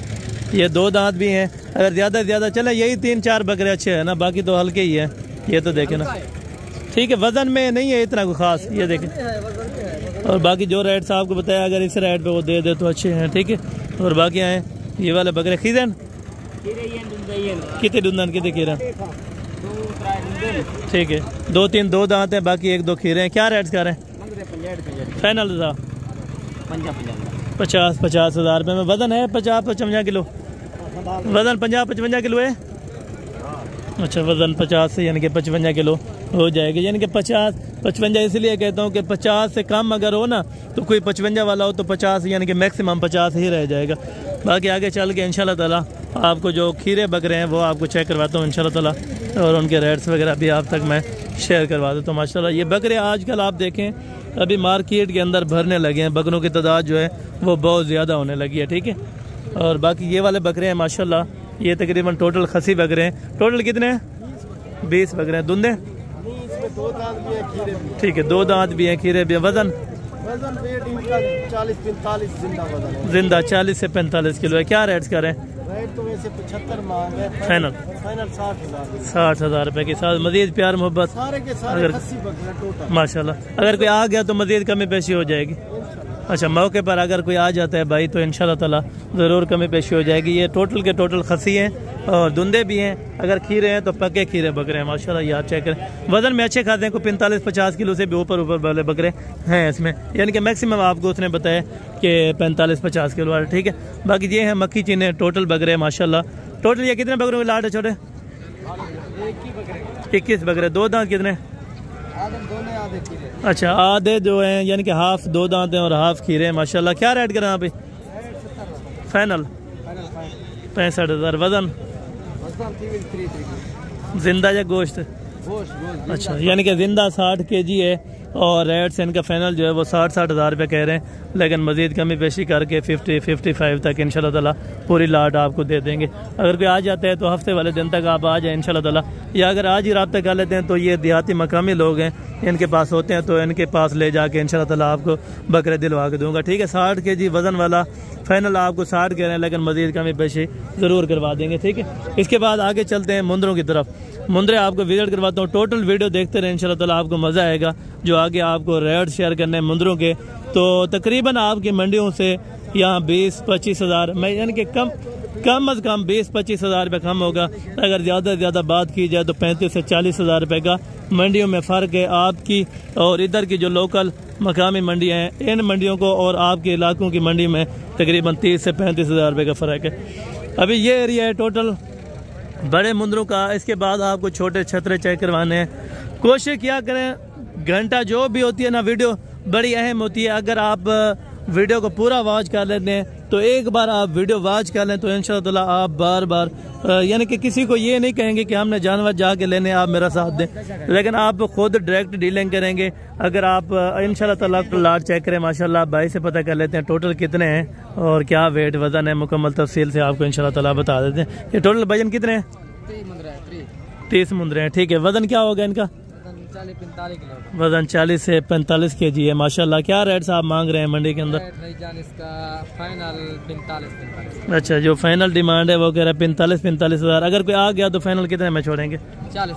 ये 2 दांत भी हैं, अगर ज़्यादा चले यही 3-4 बकरे अच्छे हैं ना, बाकी तो हल्के ही है। ये तो देखें ना, ठीक है, वजन में नहीं है इतना कोई खास, ये देखें। और बाकी जो रेट्स आपको बताया अगर इस रेट पे वो दे दे तो अच्छे हैं। ठीक है, और बाकी आए ये वाले बकरे खीरन कितने डुंदन कितने खीरन? ठीक है, 2-3 2 दांत हैं, बाकी 1-2 खीरे हैं। क्या रेट्स कर रहे हैं? फाइनल था 50,000 रुपये में। वजन है 50-55 किलो? वजन 50-55 किलो है। अच्छा, वजन 50 से यानी कि 55 किलो हो जाएगी, यानी कि 50-55 इसलिए कहता हूँ कि 50 से कम अगर हो ना तो कोई 55 वाला हो तो 50 यानी कि मैक्सिमम 50 ही रह जाएगा। बाकी आगे चल के इंशाल्लाह ताला आपको जो खीरे बकरे हैं वो आपको चेक करवाता हूँ इंशाल्लाह ताला, और उनके रेट्स वगैरह भी आप तक मैं शेयर करवा देता हूँ। माशाल्लाह ये बकरे आजकल आप देखें अभी मार्केट के अंदर भरने लगे हैं, बकरों की तादाद जो है वो बहुत ज़्यादा होने लगी है। ठीक है, और बाकी ये वाले बकरे हैं माशाल्लाह, ये तकरीबन टोटल खसी बकरे हैं। टोटल कितने हैं? 20 बकरे हैं। धुंधे? ठीक है, 2 दांत भी हैं, खीरे भी हैं। वजन 40-45 जिंदा 40 से 45 किलो है। क्या रेट्स कर रहे हैं? तो वैसे 75 मांग है, फाइनल 60,000 रुपये के साथ मजीद प्यार मोहब्बत सारे के सारे अगर टोटल माशाल्लाह अगर कोई आ गया तो मजीद कमी पेशी हो जाएगी। अच्छा, मौके पर अगर कोई आ जाता है भाई तो इंशाल्लाह ताला ज़रूर कमी पेशी हो जाएगी। ये टोटल के टोटल खसी हैं और दुंदे भी हैं। अगर खीरे हैं तो पक्के खीरे बकरे हैं माशाल्लाह, ये आप चेक करें। वज़न में अच्छे खाते हैं, कोई 45-50 किलो से भी ऊपर वाले बकरे हैं इसमें, यानी कि मैक्सिमम आपको उसने बताया कि 45-50 किलो वाले। ठीक है, बाकी ये है मक्खी चीने टोटल बकरे माशाल्लाह। टोटल ये कितने बकरों के लाट है छोटे? 21 बकरे। दो दांत कितने? अच्छा, आधे जो हैं यानी कि हाफ दो दांत हैं और हाफ खीरे हैं माशाल्लाह। क्या रेट करें यहाँ पे? फाइनल 65,000। वजन जिंदा या गोश्त? अच्छा, यानी कि जिंदा 60 kg है और रेट से इनका फाइनल जो है वो 60-60 हज़ार रुपये कह रहे हैं, लेकिन मज़ीद कमी पेशी करके 50-55 तक इंशाल्लाह ताला पूरी लाट आपको दे देंगे। अगर कोई आ जाता है तो हफ्ते वाले दिन तक आप आ जाए इंशाल्लाह ताला, या अगर आज ही रब्ता कर लेते हैं तो ये देहाती मकामी लोग हैं, इनके पास होते हैं तो इनके पास ले जाके इंशाल्लाह ताला आपको बकरे दिलवा के दूंगा। ठीक है, 60 kg वज़न वाला फाइनल आपको 60 कह रहे हैं, लेकिन मज़ीद कमी पेशी ज़रूर करवा देंगे। ठीक है, इसके बाद आगे चलते हैं मुंदरों की तरफ। मुंदरे आपको विजिट करवाता हूँ, टोटल वीडियो देखते रहे इंशाल्लाह ताला आपको मज़ा आएगा। जो आगे आपको रेट शेयर करने हैं मुंदरों के, तो तकरीबन आपकी मंडियों से यहाँ 20-25 हज़ार में, यानी कि कम अज़ कम 20-25 हज़ार रुपये कम होगा। अगर ज़्यादा से ज़्यादा बात की जाए तो 35 से 40 हज़ार रुपये का मंडियों में फ़र्क है आपकी और इधर की जो लोकल मकामी मंडियाँ हैं, इन मंडियों को और आपके इलाकों की मंडी में तकरीबन 30 से 35 हज़ार रुपये का फ़र्क है। अभी ये एरिया है टोटल बड़े मुंदरों का। इसके बाद आपको छोटे छतरे चेक करवाने हैं। कोशिश किया करें, घंटा जो भी होती है ना वीडियो बड़ी अहम होती है। अगर आप वीडियो को पूरा वॉच कर लेते हैं तो एक बार आप वीडियो वॉच कर लें तो इंशाल्लाह ताला आप बार बार यानी कि किसी को ये नहीं कहेंगे कि हमने जानवर जाके लेने, आप मेरा साथ दें, लेकिन आप खुद डायरेक्ट डीलिंग करेंगे। अगर आप इंशाल्लाह ताला लाट चेक करें माशाल्लाह, भाई से पता कर लेते हैं टोटल कितने हैं और क्या वेट वजन है, मुकम्मल तफसील से आपको इंशाल्लाह ताला बता देते हैं। ये टोटल वजन कितने हैं? 30 मुंदरे हैं। ठीक है, वजन क्या होगा इनका? वजन 40 से 45 kg है माशाल्लाह। क्या रेट आप मांग रहे हैं मंडी के अंदर? फाइनल 45। अच्छा, जो फाइनल डिमांड है वो कह रहा है 45 हज़ार। अगर कोई आ गया तो फाइनल कितने में छोड़ेंगे? 40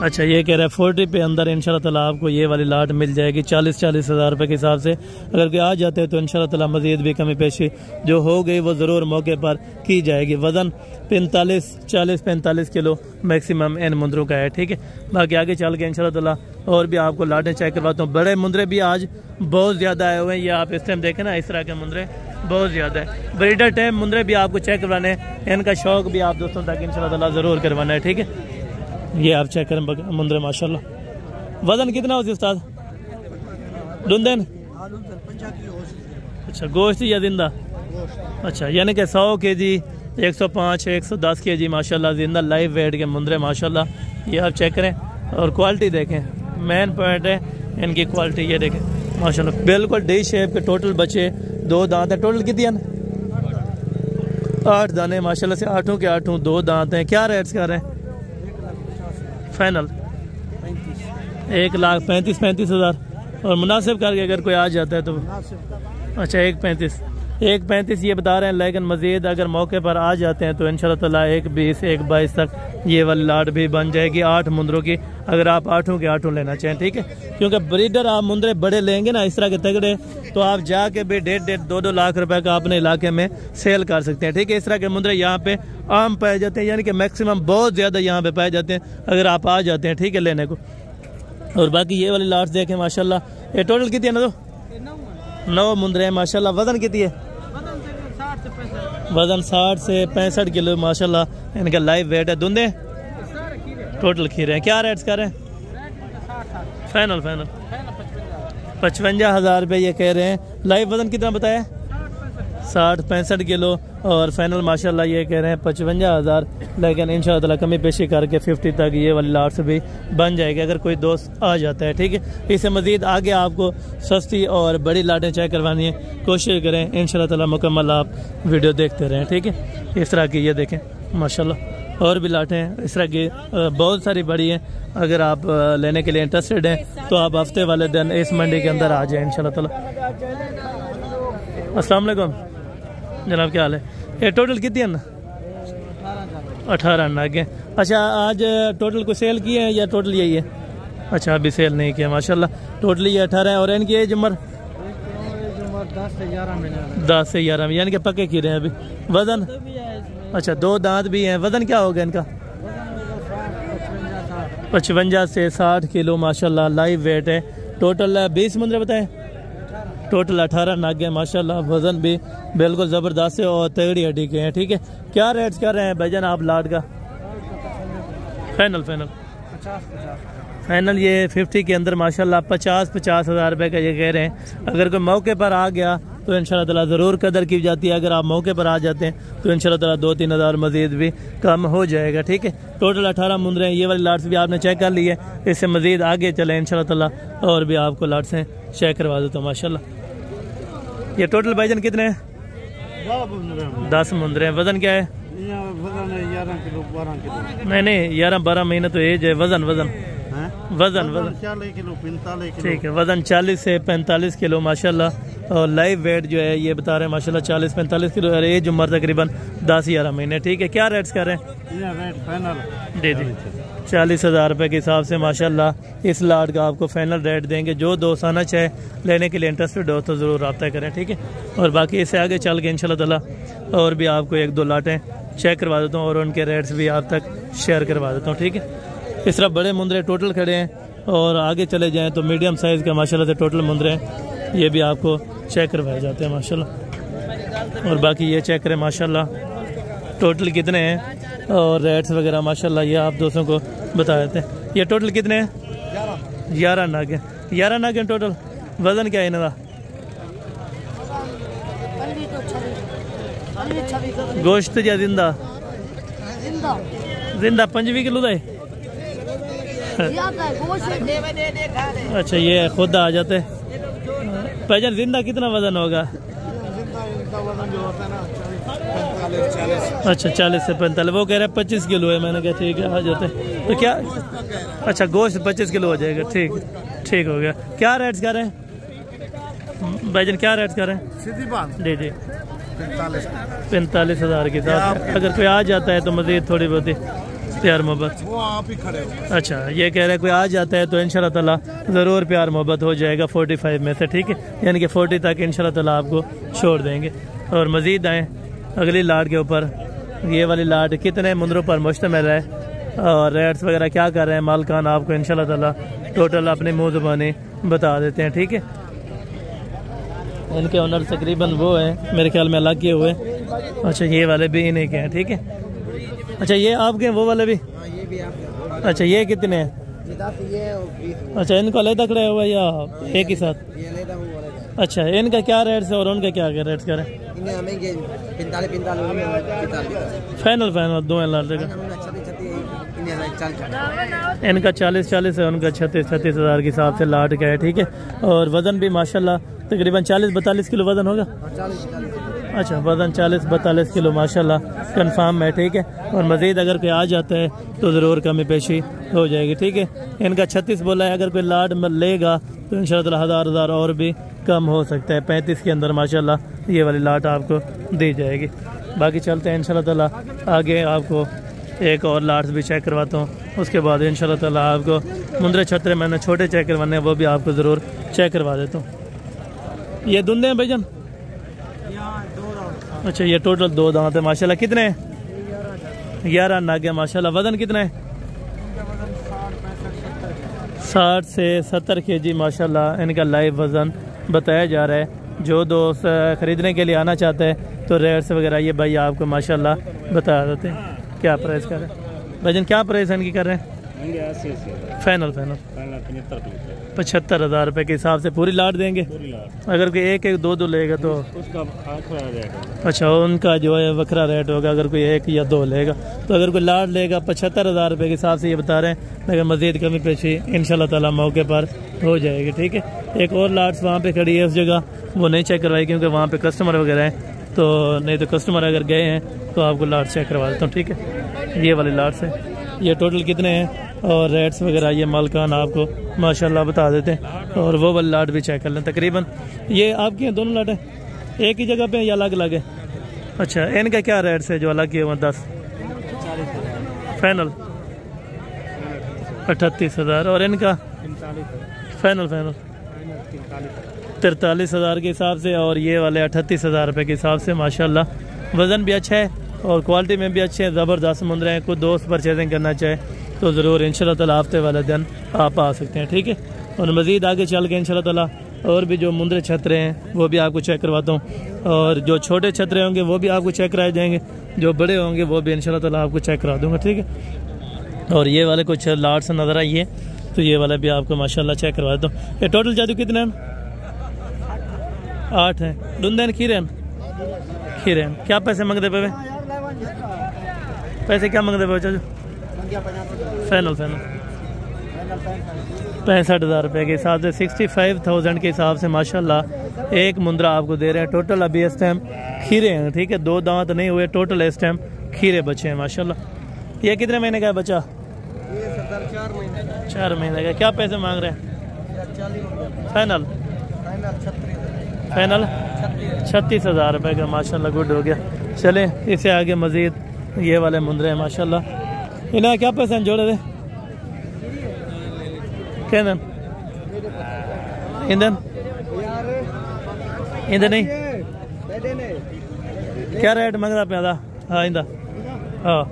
अच्छा, ये कह रहा है 40 पे अंदर इंशाल्लाह ताला आपको ये वाली लाट मिल जाएगी 40 हज़ार रुपये के हिसाब से। अगर कोई आ जाते हैं तो इंशाल्लाह ताला मज़ीद भी कमी पेशी जो हो गई वो ज़रूर मौके पर की जाएगी। वज़न 40-45 किलो मैक्सिमम इन मुंदरों का है। ठीक है, बाकी आगे चल के इंशाल्लाह ताला और भी आपको लाटें चेक करवाता हूँ। बड़े मुंदरे भी आज बहुत ज़्यादा आए हुए हैं, ये आप इस टाइम देखें ना, इस तरह के मुंदरे बहुत ज़्यादा है। ब्रीडर टाइम मुंदरे भी आपको चेक करवाने हैं, इनका शौक भी आप दोस्तों तक इंशाल्लाह ताला ज़रूर करवाना है। ठीक है, ये आप चेक करें मुंदरे माशाल्लाह। वज़न कितना होती है उस्ताद? दुंदन? अच्छा, गोश्त या जिंदा? अच्छा, यानी कि 100 kg 105-110 kg माशाल्लाह जिंदा लाइव वेट के मुंदरे माशाल्लाह। ये आप चेक करें और क्वालिटी देखें, मेन पॉइंट है इनकी क्वालिटी। ये देखें माशाल्लाह, बिल्कुल डी शेप के टोटल बच्चे, 2 दांत है। टोटल कितनी है? 8 दाने माशाल्लाह से, 8 के 8 2 दांत हैं। क्या रेट्स कर रहे हैं फाइनल? 1,35,35 हज़ार और मुनासिब करके अगर कोई आ जाता है तो अच्छा 1,35 ये बता रहे हैं, लेकिन मज़ीद अगर मौके पर आ जाते हैं तो इंशाल्लाह ताला 1,20-1,22 तक ये वाली लाट भी बन जाएगी 8 मुंदरों की, अगर आप 8 के 8 लेना चाहें। ठीक है, क्योंकि ब्रीडर आप मुंदरे बड़े लेंगे ना इस तरह के तगड़े, तो आप जाके भी 1.5-2 लाख रुपए का अपने इलाके में सेल कर सकते हैं। ठीक है, इस तरह के मुंदरे यहाँ पे आम पाए जाते हैं, यानी कि मैक्सिमम बहुत ज़्यादा यहाँ पे पाए जाते हैं अगर आप आ जाते हैं। ठीक है, लेने को। और बाकी ये वाली लाट्स देखें माशाल्लाह, ये टोटल कितनी है ना? तो 9 मुंदरे हैं माशाल्लाह। वज़न कितनी है? वज़न 60 से 65 किलो माशाल्लाह इनका लाइव वेट है। दुंदे टोटल खीरे हैं। क्या रेट्स कर रहे हैं फाइनल? 55 हज़ार रुपये ये कह रहे हैं। लाइव वज़न कितना बताया? 60-65 किलो और फाइनल माशाल्लाह ये कह रहे हैं 55 हज़ार, लेकिन इंशाल्लाह ताला कमी पेशी करके 50 तक ये वाली लाट्स भी बन जाएगी अगर कोई दोस्त आ जाता है। ठीक है, इससे मज़ीद आगे आपको सस्ती और बड़ी लाटें चेक करवानी है, कोशिश करें इंशाल्लाह ताला मुकम्मल आप वीडियो देखते रहें। ठीक है, इस तरह की ये देखें माशाल्लाह और भी लाटें हैं इस तरह की बहुत सारी बड़ी हैं। अगर आप लेने के लिए इंटरेस्टेड हैं तो आप हफ्ते वाले दिन इस मंडी के अंदर आ जाएँ इंशाल्लाह ताला। अस्सलाम वालेकुम जनाब, क्या हाल है? ये टोटल कितनी है ना? 18 नागे। अच्छा, आज टोटल को सेल किए हैं या टोटल यही है? अच्छा, अभी सेल नहीं किया माशाल्लाह। टोटली ये 18 है। और इनकी एज उम्र 10 से 11 महीने 10 से 11 में, यानी कि पक्के खीरे हैं अभी। वजन? अच्छा, 2 दांत भी हैं। वजन क्या होगा इनका? 55 से 60 किलो माशाल्लाह लाइव वेट है। टोटल 20 मुंदरे बताएं, टोटल 18 नागे माशाल्लाह। वजन भी बिल्कुल ज़बरदस्त है और तगड़ी हड्डी के हैं। ठीक है, क्या रेट्स कर रहे हैं भाईजान आप लाट का? फाइनल फाइनल ये 50 के अंदर माशाल्लाह 50 हज़ार रुपये का ये कह रहे हैं। अगर कोई मौके पर आ गया तो इंशाल्लाह ताला ज़रूर कदर की जाती है। अगर आप मौके पर आ जाते हैं तो इंशाल्लाह ताला 2-3 हज़ार मज़ीद भी कम हो जाएगा। ठीक है, टोटल 18 मुंदरे हैं। ये वाली लाट्स भी आपने चेक कर ली है। इससे मज़ीद आगे चले इंशाल्लाह ताला और भी आपको लाट्स हैं चेक करवा देता हूँ माशाल्लाह। ये टोटल भाईजान कितने हैं? 10 मुंदरे हैं। वज़न क्या है? 11 किलो 12 किलो नहीं 11-12 महीने तो एज है। वज़न 40 किलो 45 किलो। ठीक है, वज़न 40 से 45 किलो माशाल्लाह। और लाइव वेट जो है ये बता रहे हैं माशाल्लाह 40-45 किलो और एज उम्र तकरीबन 10-11 महीने। ठीक है, क्या रेट्स कर रहे हैं? रेट फाइनल जी 40 हज़ार रुपये के हिसाब से माशाल्लाह इस लाट का आपको फाइनल रेट देंगे। जो दोस्त आना चाहे लेने के लिए इंटरेस्टेड हो तो ज़रूर रब्ता करें। ठीक है, और बाकी इससे आगे चल के इंशाल्लाह ताला और भी आपको 1-2 लाटें चेक करवा देता हूँ और उनके रेट्स भी आप तक शेयर करवा देता हूँ। ठीक है, इस तरह बड़े मुंदरे टोटल खड़े हैं और आगे चले जाएँ तो मीडियम साइज़ का माशाल्लाह से टोटल मुंदरे हैं। ये भी आपको चेक करवाए जाते हैं माशाल्लाह। और बाकी ये चेक करें माशाल्लाह टोटल कितने हैं और रेट्स वगैरह माशाल्लाह ये आप दोस्तों को बता देते हैं। ये टोटल कितने हैं? 11 नागे। 11 नागे टोटल। वज़न क्या है इनका? गोश्त या जिंदा? जिंदा 25 किलो का। अच्छा, ये खुद आ जाते हैं भाईजान। जिंदा कितना वजन होगा? अच्छा 40 से 45। वो कह रहे हैं 25 किलो है। मैंने कहा ठीक है आ जाते हैं। तो क्या अच्छा गोश्त 25 किलो हो जाएगा। ठीक हो गया। क्या रेट्स कर रहे हैं भाईजान? क्या रेट्स कर रहे हैं? सीधी बात जी 45 हज़ार के साथ। अगर कोई आ जाता है तो मज़ीद थोड़ी बहुत ही प्यार मोहब्बत। वो आप ही खड़े हो। अच्छा, ये कह रहे हैं कोई आ जाता है तो इंशाल्लाह ताला ज़रूर प्यार मोहब्बत हो जाएगा 45 में से। ठीक है, यानी कि 40 तक इंशाल्लाह ताला आपको छोड़ देंगे। और मज़ीद आएँ अगली लाट के ऊपर। ये वाली लाट कितने मुंदरों पर मुश्तमिल है और रेट्स वगैरह क्या कर रहे हैं मालकान आपको इंशाल्लाह ताला टोटल अपनी मुँह ज़बानी बता देते हैं। ठीक है, इनके ओनर तकरीबन वो है मेरे ख्याल में अलग किए हुए। अच्छा, ये वाले भी इन्हीं के हैं। ठीक है, अच्छा ये आपके वो वाले भी? ये भी आप। अच्छा, ये कितने हैं? अच्छा, इनको अलग खड़े हुआ या एक ही साथ? अच्छा, इनका क्या रेट्स है और उनका क्या रेट्स करें? फाइनल 2 लाख का। इनका 40 है, उनका 36 हज़ार के हिसाब से लाट का है। ठीक है, और वज़न भी माशाल्लाह तकरीबन 40-42 किलो वज़न होगा। अच्छा, वज़न 40-42 किलो माशाल्लाह कंफर्म है। ठीक है, और मज़ीद अगर कोई आ जाता है तो ज़रूर कमी पेशी हो जाएगी। ठीक है, इनका 36 बोला है। अगर कोई लाट लेगा तो इंशाल्लाह हज़ार और भी कम हो सकता है। 35 के अंदर माशाल्लाह ये वाली लाट आपको दी जाएगी। बाकी चलते हैं इंशाल्लाह ताला आगे आपको एक और लाट्स भी चेक करवाता हूँ। उसके बाद इंशाल्लाह ताला आपको मुंदरे छतरे मैंने छोटे चेक करवाने हैं वो भी आपको ज़रूर चेक करवा देता हूँ। ये दुंदे हैं भाईजान? अच्छा, ये टोटल 2 दांत है माशाल्लाह। कितने हैं? 11 नागे माशाल्लाह। वज़न कितना है? 60 से 70 kg माशाल्लाह इनका लाइव वज़न बताया जा रहा है। जो दोस्त ख़रीदने के लिए आना चाहते हैं तो रेट्स वगैरह ये भाई आपको माशाल्लाह बता देते हैं। क्या प्राइस कर रहे हैं भाईजान? क्या प्राइस इनकी कर रहे हैं? फाइनल 75 हज़ार रुपये के हिसाब से पूरी लाट देंगे। अगर कोई एक 2 लेगा तो उसका अच्छा उनका जो है वखरा रेट होगा। अगर कोई 1 या 2 लेगा तो अगर कोई लाट लेगा 75 हज़ार रुपये के हिसाब से ये बता रहे हैं। लेकिन मज़ीद कमी पेशी इंशाल्लाह ताला मौके पर हो जाएगी। ठीक है, एक और लाट्स वहाँ पे खड़ी है उस जगह, वो नहीं चेक करवाई क्योंकि वहाँ पे कस्टमर वगैरह हैं। तो नहीं तो कस्टमर अगर गए हैं तो आपको लाट चेक करवा देता हूँ। ठीक है, ये वाली लाट्स है। ये टोटल कितने हैं और रेट्स वगैरह ये मालकान आपको माशाल्लाह बता देते हैं। और वो वाली लाट भी चेक कर लें। तकरीबन ये आपकी हैं दोनों लाटें एक ही जगह पे हैं या अलग अलग है? अच्छा, इनका क्या रेट्स है जो अलग किए हुए? 10 फाइनल 38 हज़ार और इनका फाइनल 43,000 के हिसाब से, और ये वाले 38,000 रुपये के हिसाब से। माशाल्लाह वज़न भी अच्छा है और क्वालिटी में भी अच्छे हैं, ज़बरदस्त मुंदरे हैं। कोई दोस्त परचेजिंग करना चाहे तो ज़रूर इंशाल्लाह ताला हफ्ते वाले दिन आप आ सकते हैं, ठीक है। और मज़ीद आगे चल के इंशाल्लाह ताला और भी जो मुंदरे छतरे हैं वो भी आपको चेक करवाता हूँ, और जो छोटे छतरे होंगे वो भी आपको चेक कराए जाएंगे, जो बड़े होंगे वो भी इंशाल्लाह ताला आपको चेक करा दूँगा, ठीक है। और ये वाले कुछ लाट से नज़र आई है तो ये वाला भी आपको माशाल्लाह चेक करवा देता हूँ। ये टोटल जादू कितने हैं? 8 हैं। डुंदन खीरे खीरे क्या पैसे मंगते पे? पैसे क्या मंगते पे चाचू? फाइनल 65,000 रुपये के हिसाब से, 65,000 के हिसाब से माशाल्लाह एक मुंद्रा आपको दे रहे हैं। टोटल अभी इस टाइम खीरे हैं, ठीक है, 2 दांत नहीं हुए, टोटल इस टाइम खीरे बचे हैं माशाल्लाह। ये कितने महीने का है बच्चा? 4 महीने का। क्या पैसे मांग रहे हैं? फाइनल 36,000 रुपये का माशाल्लाह। गुड हो गया। चले इससे आगे मज़ीद ये वाले मुंदरे हैं माशाल्लाह। इन्हें क्या पैसे हैं जोड़े थे? कहना इंदन नहीं क्या रेट मंग रहा पे? हाँ इंदा हाँ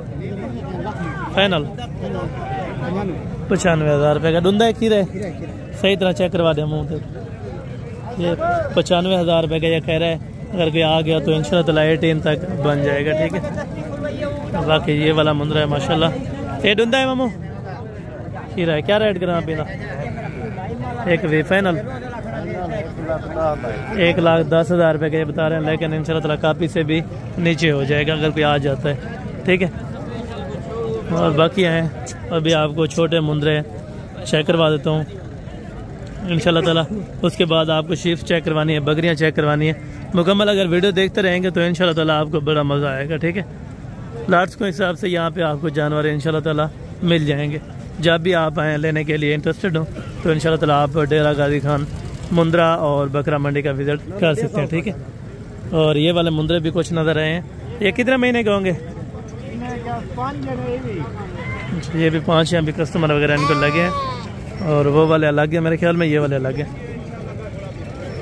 फाइनल 95,000 रुपये का। डूंदा है खीरे सही तरह चेक करवा दे मुँह से। ये 95,000 रुपये का ये कह रहा है, अगर कोई आ गया तो इंशाल्लाह ताला 18 तक बन जाएगा, ठीक है। बाकी ये वाला मुंदरा है माशाल्लाह। ये डूंदा है मामू खीरा है। क्या रेट करना पीना? एक वे फाइनल 1,10,000 रुपये के बता रहे हैं, लेकिन इंशाल्लाह ताला कापी से भी नीचे हो जाएगा अगर कोई आ जाता है, ठीक है। और बाकी हैं अभी आपको छोटे मुंदरे चेक करवा देता हूँ इंशाल्लाह ताला। उसके बाद आपको शीफ चेक करवानी है, बकरियाँ चेक करवानी है मुकम्मल। अगर वीडियो देखते रहेंगे तो इंशाल्लाह ताला आपको बड़ा मज़ा आएगा, ठीक है। लाट्स के हिसाब से यहाँ पे आपको जानवर इंशाल्लाह ताला मिल जाएंगे। जब भी आप आएँ लेने के लिए इंटरेस्टेड हो तो इंशाल्लाह ताला आप डेरा गाजी खान मुंद्रा और बकरा मंडी का विज़िट कर सकते हैं, ठीक है। और ये वाले मुंदरे भी कुछ नज़र आए हैं। ये कितने महीने के होंगे? ये भी 5 हैं। अभी कस्टमर वगैरह इनको लगे हैं और वो वाले अलग है मेरे ख्याल में, ये वाले अलग है।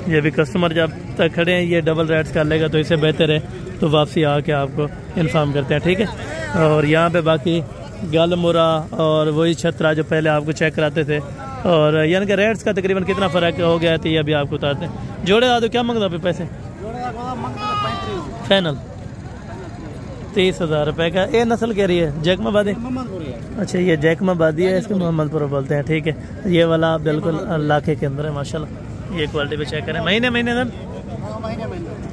ये भी कस्टमर जब तक खड़े हैं ये डबल रेट्स कर लेगा तो इससे बेहतर है तो वापसी आके आपको इन्फॉर्म करते हैं, ठीक है। और यहाँ पे बाकी गल मुरा और वही छतरा जो पहले आपको चेक कराते थे, और यानी कि रेट्स का तकरीबन कितना फ़र्क हो गया था ये अभी आपको बताते हैं। जोड़े आ तो क्या मंगता पे पैसे? फाइनल 30,000 रुपये का। ये नस्ल कह रही है जैकमाबादी? अच्छा ये जैकमाबादी है, इसको मोहम्मदपुर बोलते हैं, ठीक है। ये वाला बिल्कुल इलाके के अंदर है माशाल्लाह। ये क्वालिटी पे चेक करें। महीने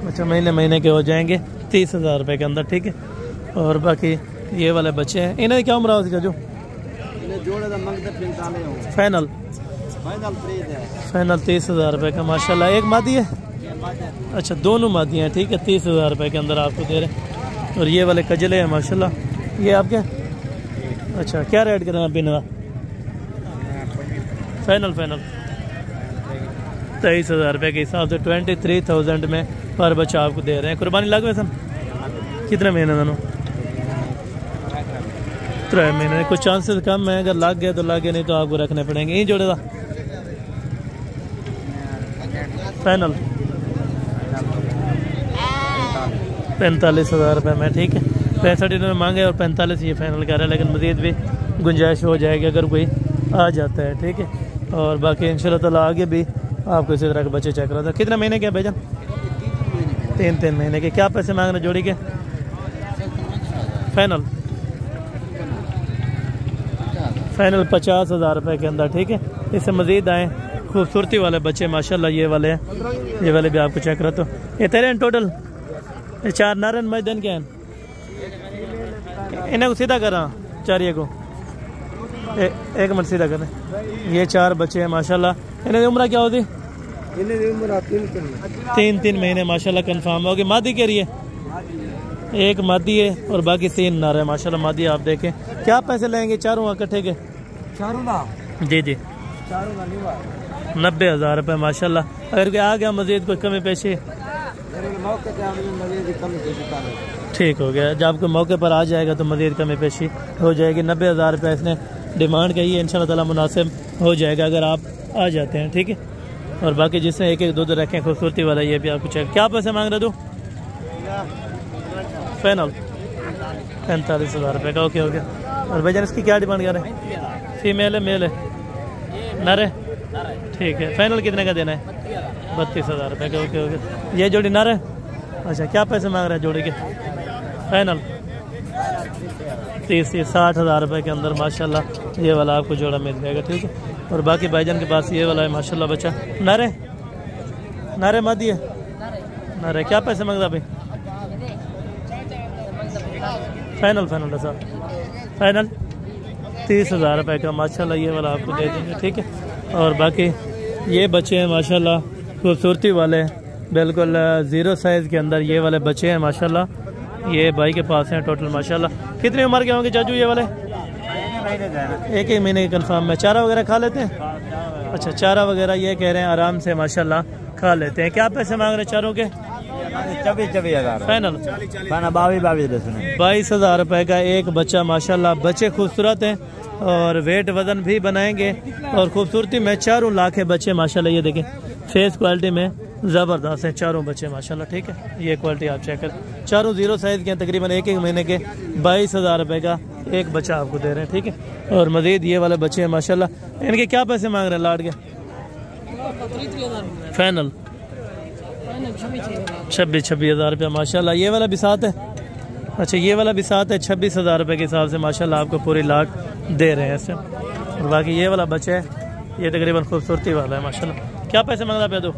अच्छा महीने के हो जाएंगे 30,000 रुपये के अंदर, ठीक है। और बाकी ये वाले बच्चे हैं, इन्हें क्या उम्र है जो? फाइनल 30,000 रुपये का माशाल्लाह। एक मादी है? अच्छा दोनों मादी हैं, ठीक है। 30,000 रुपये के अंदर आपको दे रहे हैं। और ये वाले कजले हैं माशाल्लाह। ये आपके अच्छा क्या रेट करना पीने? फाइनल 23,000 रुपये के हिसाब से 23,000 में पर बच्चा आपको दे रहे हैं। कुर्बानी लग गए सन कितने महीने दोनों? 3 महीने। कुछ चांसेस कम है, अगर लग गए तो लग गए, नहीं तो आपको रखने पड़ेंगे। यही जोड़ेगा फाइनल 45,000 रुपये में, ठीक है। 65 इन्होंने मांगे और 45 ये फाइनल कर रहा है, लेकिन मज़ीद भी गुंजाइश हो जाएगी अगर कोई आ जाता है, ठीक है। और बाकी इंशाल्लाह ताला आगे भी आपको इसी तरह के बच्चे चेक करा था। कितने महीने के भाईजान? 3 महीने के। क्या पैसे मांग रहे जोड़ी के? फाइनल 50,000 रुपये के अंदर, ठीक है। इससे मज़ीद आए खूबसूरती वाले बच्चे माशाल्लाह। ये वाले हैं, ये वाले भी आपको चेक करा। तो ये तेरे हैं टोटल? ये 4 नारन मैदान के हैं। इन्हें को सीधा करा चारिए को एक मिनट सीधा करें। ये 4 बच्चे हैं माशाल्लाह। इन्हें उम्र क्या होती? 3 महीने माशाल्लाह कंफर्म होगी। मादी के लिए एक मादी है और बाकी 3 नार है माशाल्लाह। मादी आप देखें। क्या पैसे लेंगे चारों इकट्ठे के? जी 90,000 रुपये माशाल्लाह। अगर कोई आ गया मजीद कोई कमी पेशी ठीक हो गया। जब आपको मौके पर आ जाएगा तो मजीद कमी पेशी हो जाएगी। 90,000 रुपये इसने डिमांड कही है, इंशाल्लाह ताला मुनासिब हो जाएगा अगर आप आ जाते हैं, ठीक है। और बाकी जिसने एक एक दूध रखें खूबसूरती वाला ये भी आपको चेक। क्या पैसे मांग रहे तू? फाइनल 45,000 रुपये का। Okay okay. और भाईजान इसकी क्या डिमांड कर रहे हैं? फीमेल है मेल है? नर है? ठीक है। फाइनल कितने का देना है? 32,000 रुपये का। Okay okay. ये जोड़ी नर है? अच्छा, क्या पैसे मांग रहे हैं जोड़ी के? फाइनल 60,000 रुपये के अंदर माशाल्लाह ये वाला आपको जोड़ा मिल जाएगा। ठीक है। और बाकी भाईजान के पास ये वाला है माशाल्लाह बच्चा। नर है? नर है मादी है? नर है। क्या पैसे मांगता भाई? फाइनल साहब फाइनल 30,000 रुपये का माशाल्लाह ये वाला आपको दे देंगे। ठीक है। और बाकी ये बच्चे हैं माशाल्लाह खूबसूरती वाले, बिल्कुल ज़ीरो साइज़ के अंदर ये वाले बच्चे हैं माशाल्लाह। ये भाई के पास हैं टोटल माशाल्लाह। कितनी उम्र के होंगे चाचू ये वाले? एक ही महीने के कंफर्म में। चारा वगैरह खा लेते हैं? अच्छा, चारा वगैरह ये कह रहे हैं आराम से माशाल्लाह खा लेते हैं। क्या पैसे मांग रहे हैं चारों के? 24,000 फाइनल 22,000 रुपये का एक बच्चा माशाल्लाह। बच्चे खूबसूरत हैं और वेट वजन भी बनाएंगे और खूबसूरती में चारों लाख है बच्चे माशाल्लाह। ये देखें फेस क्वालिटी में ज़बरदस्त है चारों बच्चे माशाल्लाह। ठीक है। ये क्वालिटी आप चेक करें, चारों ज़ीरो साइज़ के हैं, तकरीबन एक एक महीने के। 22,000 रुपये का एक बच्चा आपको दे रहे हैं। ठीक है। और मज़ीद ये वाले बच्चे हैं माशाल्लाह। इनके क्या पैसे मांग रहे हैं लाड के? फाइनल 26,000 रुपया माशाल्लाह। ये वाला भी साथ है? अच्छा, ये वाला भी साथ है। 26,000 रुपये के हिसाब से माशाल्लाह आपको पूरी लाट दे रहे हैं इससे। और बाकी ये वाला बच्चा है, ये तकरीबन खूबसूरती वाला है माशाल्लाह। क्या पैसे मांग रहा है? दो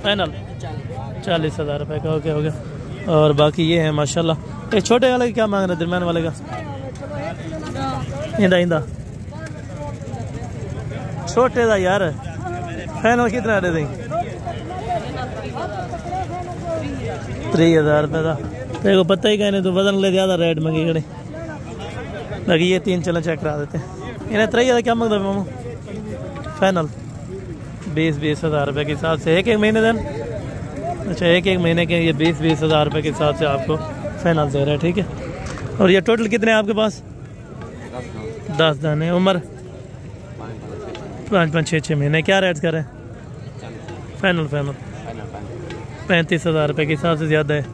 फाइनल 40,000 रुपये का। ओके हो गया। और बाकी ये है माशाल्लाह। एक छोटे वाले का क्या मांग रहे हैं? दरमियान वाले का? इंदा छोटे का यार फाइनल कितना दे देंगे? 30,000 रुपये का। तेरे को पता ही कहने तो वजन ले ज़्यादा रेट मंगी खड़े लगी। ये 3 चलन चेक करा देते हैं। इन्हें 30,000 क्या मांगता है मामू? फाइनल 20,000 रुपये के हिसाब से एक एक महीने दिन। अच्छा, एक एक महीने के ये 20,000 रुपये के हिसाब से आपको फाइनल दे रहा है। ठीक है। और ये टोटल कितने हैं आपके पास? 10 दाने। उम्र 5 6 महीने। क्या रेट कर रहे हैं? फाइनल 35,000 रुपये के हिसाब से ज़्यादा है।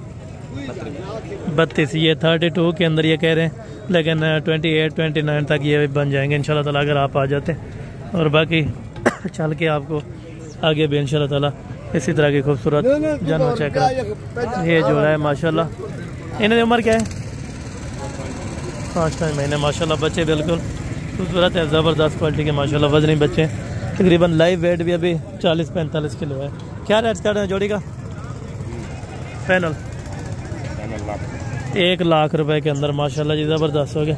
32। ये 32 के अंदर ये कह रहे हैं, लेकिन 28 29 तक ये बन जाएंगे इंशाल्लाह ताला अगर आप आ जाते हैं। और बाकी चल के आपको आगे भी इंशाल्लाह ताला इसी तरह की खूबसूरत जानवर चेक करें। ये जोड़ा है माशाल्लाह। इन्हें उम्र क्या है? 5 महीने माशाल्लाह। बच्चे बिल्कुल खूबसूरत है, ज़बरदस्त क्वालिटी के माशाल्लाह। वजनी बच्चे तकरीबन लाइव वेट भी अभी 40-45 किलो है। क्या रेट कर रहे हैं जोड़ी का? फाइनल 1,00,000 रुपए के अंदर माशाल्लाह जी, ज़बरदस्त हो गया।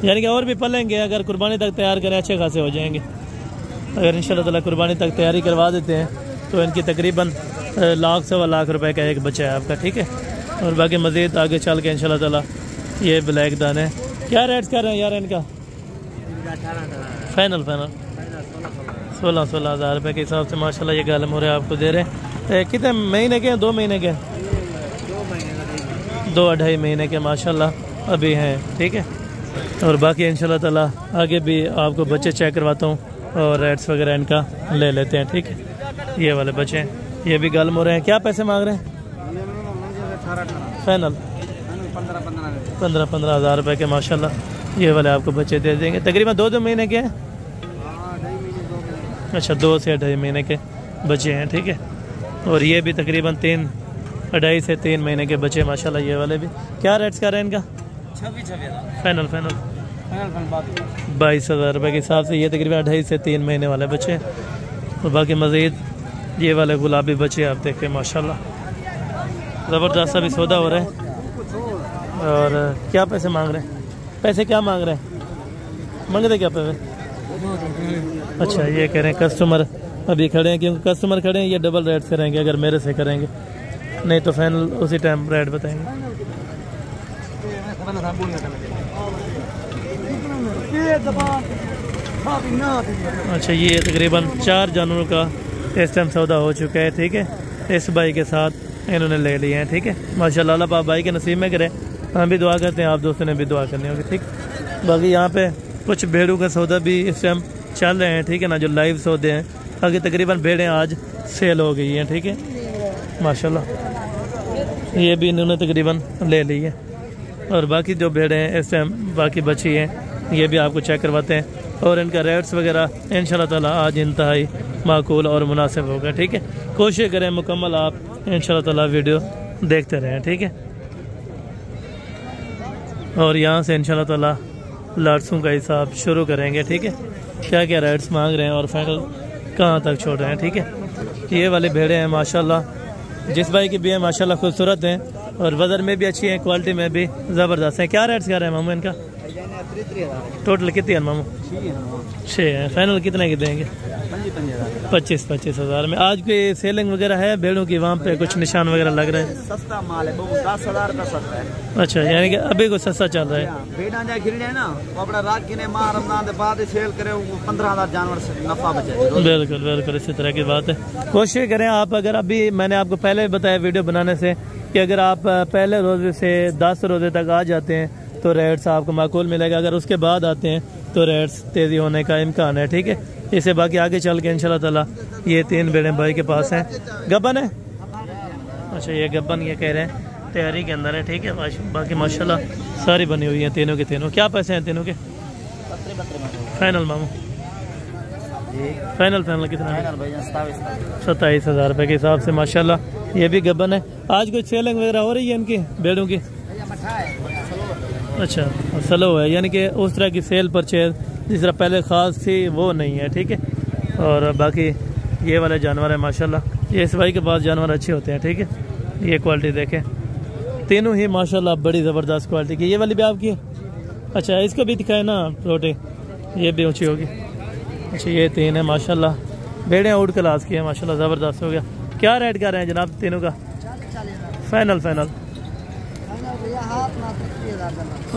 यानी कि और भी पलेंगे, अगर कुर्बानी तक तैयार करें अच्छे खासे हो जाएंगे। अगर इंशाल्लाह ताला कुर्बानी तक तैयारी करवा देते हैं तो इनकी तकरीबन 1,00,000 सवा लाख रुपए का एक बच्चा है आपका। ठीक है। और बाकी मज़ीद आगे चल के इंशाल्लाह ताला ये ब्लैक दाने क्या रेट कर रहे हैं यार इनका? फाइनल 16,000 रुपये के हिसाब से माशाल्लाह ये गालम हो रहे हैं आपको दे रहे हैं। कितने महीने के हैं? 2 महीने के? 2-2.5 महीने के माशाल्लाह अभी हैं। ठीक है। और बाकी इंशाल्लाह ताला आगे भी आपको बच्चे चेक करवाता हूँ और रेट्स वगैरह इनका ले लेते हैं। ठीक है। ये वाले बच्चे हैं, ये भी गालम हो रहे हैं। क्या पैसे मांग रहे हैं? फाइनल 15,000 रुपये के माशाल्लाह ये वाले आपको बच्चे दे देंगे। तकरीबन 2-2 महीने के हैं? अच्छा, 2 से 2.5 महीने के बच्चे हैं। ठीक है। और ये भी तकरीबन 2.5 से 3 महीने के बच्चे माशाल्लाह ये वाले भी। क्या रेट्स कर रहे हैं इनका? 26,000 फाइनल 22,000 रुपये के हिसाब से ये तकरीबन 2.5 से 3 महीने वाले बच्चे हैं। और बाकी मज़ीद ये वाले गुलाबी बच्चे आप देखें माशाल्लाह ज़बरदस्त अभी सौदा हो रहा है। और क्या पैसे मांग रहे हैं? पैसे क्या मांग रहे हैं? मांगते क्या पैसे? अच्छा, ये कह रहे हैं कस्टमर अभी खड़े हैं, क्योंकि कस्टमर खड़े हैं ये डबल रेट से रहेंगे अगर मेरे से करेंगे, नहीं तो फाइनल उसी टाइम रेट बताएंगे। अच्छा, ये तकरीबन 4 जानवरों का इस टाइम सौदा हो चुका है। ठीक है। इस भाई के साथ इन्होंने ले लिए हैं। ठीक है। माशाल्लाह अल्लाह पाक भाई के नसीब में करे। हम भी दुआ करते हैं, आप दोस्तों ने भी दुआ करनी होगी। ठीक। बाकी यहाँ पे कुछ भेड़ों का सौदा भी इस टाइम चल रहे हैं। ठीक है ना, जो लाइव सौदे हैं बाकी तकरीबन भेड़ें आज सेल हो गई हैं, ठीक है माशाल्लाह। ये भी इन्होंने तकरीबन ले ली है और बाकी जो भेड़ें हैं इस टाइम बाकी बची हैं, ये भी आपको चेक करवाते हैं और इनका रेट्स वगैरह इंशाल्लाह ताला आज इंतहाई माकूल और मुनासिब होगा, ठीक है। कोशिश करें मुकम्मल आप इंशाल्लाह ताला वीडियो देखते रहें, ठीक है। और यहाँ से इंशाल्लाह ताला लाट्सों का हिसाब शुरू करेंगे, ठीक है। क्या क्या रेट्स मांग रहे हैं और फाइनल कहाँ तक छोड़ रहे हैं, ठीक है। ये वाले भेड़े हैं माशाल्लाह, जिस भाई की भी है माशाल्लाह खूबसूरत हैं और वज़न में भी अच्छी हैं, क्वालिटी में भी ज़बरदस्त हैं। क्या रेट्स कर रहे हैं मामू इनका? टोटल कितने हैं मामू? 6 हैं। फाइनल कितने की देंगे? 25 हज़ार में। आज कोई सेलिंग वगैरह है भेड़ों की? वहाँ पे कुछ निशान वगैरह लग रहे हैं? सस्ता माल है, 10,000 का सस्ता है। अच्छा, यानी कि अभी कुछ सस्ता चल रहा है। भेड़ा जाए खरीदे ना वो अपना रात किने माह रमजान के बाद सेल करे, 15,000 जानवर से नफा बचे। बिल्कुल बिल्कुल इसी तरह की बात है। कोशिश करें आप, अगर अभी मैंने आपको पहले बताया वीडियो बनाने से कि अगर आप पहले रोज़े से 10 रोज़े तक आ जाते हैं तो रेट्स आपको माकूल मिलेगा, अगर उसके बाद आते हैं तो रेट्स तेज़ी होने का इम्कान है, ठीक है। इसे बाकी आगे चल के इंशाल्लाह ताला ये 3 भेड़े भाई के पास हैं। गब्बन है? अच्छा, ये गब्बन ये कह रहे हैं तैयारी के अंदर है, ठीक है। बाकी माशाल्लाह सारी बनी हुई हैं तीनों के तीनों। क्या पैसे हैं तीनों के? फाइनल मामू फाइनल कितना है? 27 हज़ार रुपये के हिसाब से माशाल्लाह। ये भी गब्बन है। आज कुछ सेलिंग वगैरह हो रही है इनकी भेड़ों की? अच्छा, स्लो है, यानी कि उस तरह की सेल परचेज जिस तरह पहले ख़ास थी वो नहीं है, ठीक है। और बाकी ये वाले जानवर है माशाल्लाह, ये इस भाई के पास जानवर अच्छे होते हैं, ठीक है। ये क्वालिटी देखें, तीनों ही माशाल्लाह बड़ी ज़बरदस्त क्वालिटी की। ये वाली भी आपकी है? अच्छा, इसको भी दिखाए ना प्रोटी, ये भी ऊँची होगी। अच्छा, ये 3 है माशाल्लाह, भेड़ें आउट क्लास की है माशाल्लाह, ज़बरदस्त हो गया। क्या रेट कर रहे हैं जनाब तीनों का? फाइनल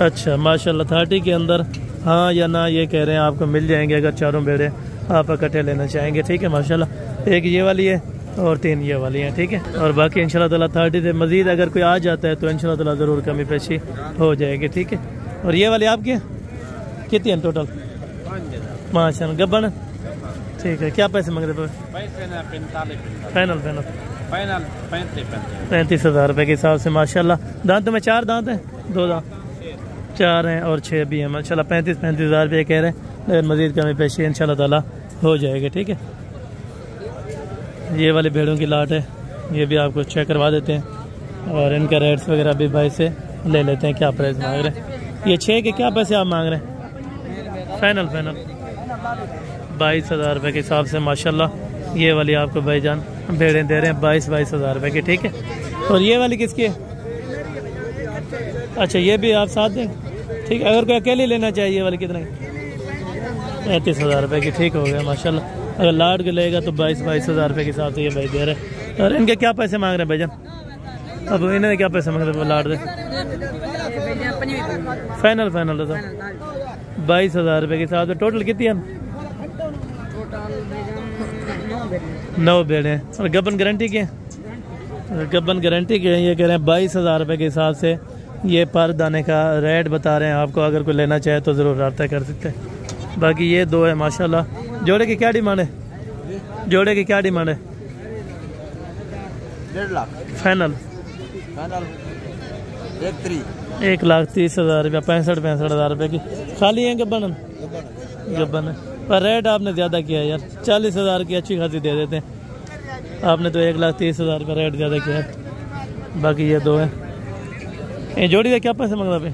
अच्छा माशाल्लाह 30 के अंदर हाँ या ना ये कह रहे हैं आपको मिल जाएंगे अगर चारों भेड़े आप इकट्ठे लेना चाहेंगे, ठीक है माशाल्लाह। एक ये वाली है और 3 ये वाली हैं, ठीक है। और बाकी इंशाल्लाह ताला 30 से मज़ीद अगर कोई आ जाता है तो इंशाल्लाह ताला ज़रूर कमी पेशी हो जाएगी, ठीक है। और ये वाली आपकी है? कितनी है टोटल? 5 हैं। गब्बन ठीक है। क्या पैसे मांग रहे थे? फाइनल 35 हज़ार रुपये के हिसाब से माशाल्लाह। दांतों में 4 दांत हैं? 2 दांत 4 हैं और 6 भी हैं माशाल्लाह। 35 हज़ार रुपये कह रहे हैं, लेकिन मज़ीद कमी पेशी इंशाल्लाह ताला हो जाएगी, ठीक है। ये वाली भेड़ों की लाट है, ये भी आपको चेक करवा देते हैं और इनका रेट्स वगैरह भी भाई से ले लेते हैं क्या प्राइस मांग रहे हैं। ये 6 के क्या पैसे आप मांग रहे हैं? फाइनल 22 हज़ार रुपये के हिसाब से माशाल्लाह। ये वाली आपको भाईजान भेड़ें दे रहे हैं 22 हज़ार रुपये की, ठीक है। और ये वाली किसकी है? अच्छा, ये भी आप साथ दें, ठीक है। अगर कोई अकेले लेना चाहिए ये वाली कितना? 35 हज़ार रुपये की, ठीक हो गया माशाल्लाह। अगर लाट के लेगा तो 22 हज़ार रुपये के हिसाब से ये भाई दे रहे हैं। और इनके क्या पैसे मांग रहे हैं भाईजान? अब इन्होंने क्या पैसे मांग रहे हैं लाट दे? फाइनल 22 हज़ार रुपये के हिसाब से। टोटल कितनी है? 9 भेड़े हैं। और गब्बन गारंटी के? गब्बन गारंटी के। ये कह रहे हैं 22 हज़ार रुपये के हिसाब से ये पर दाने का रेट बता रहे हैं आपको। अगर कोई लेना चाहे तो ज़रूर रब्ता कर सकते हैं। बाकी ये 2 है माशाल्लाह। जोड़े की क्या डिमांड है? जोड़े की क्या डिमांड है? 1.5 लाख फाइनल 1,30,000 रुपया। 65 हज़ार रुपये की खाली है गब्बन है। पर रेट आपने ज़्यादा किया है यार, 40 हज़ार की अच्छी खासी दे देते हैं। आपने तो 1,30,000 का रेट ज़्यादा किया है। बाकी ये 2 है। ये जोड़ी का क्या पैसे मांग रहा है?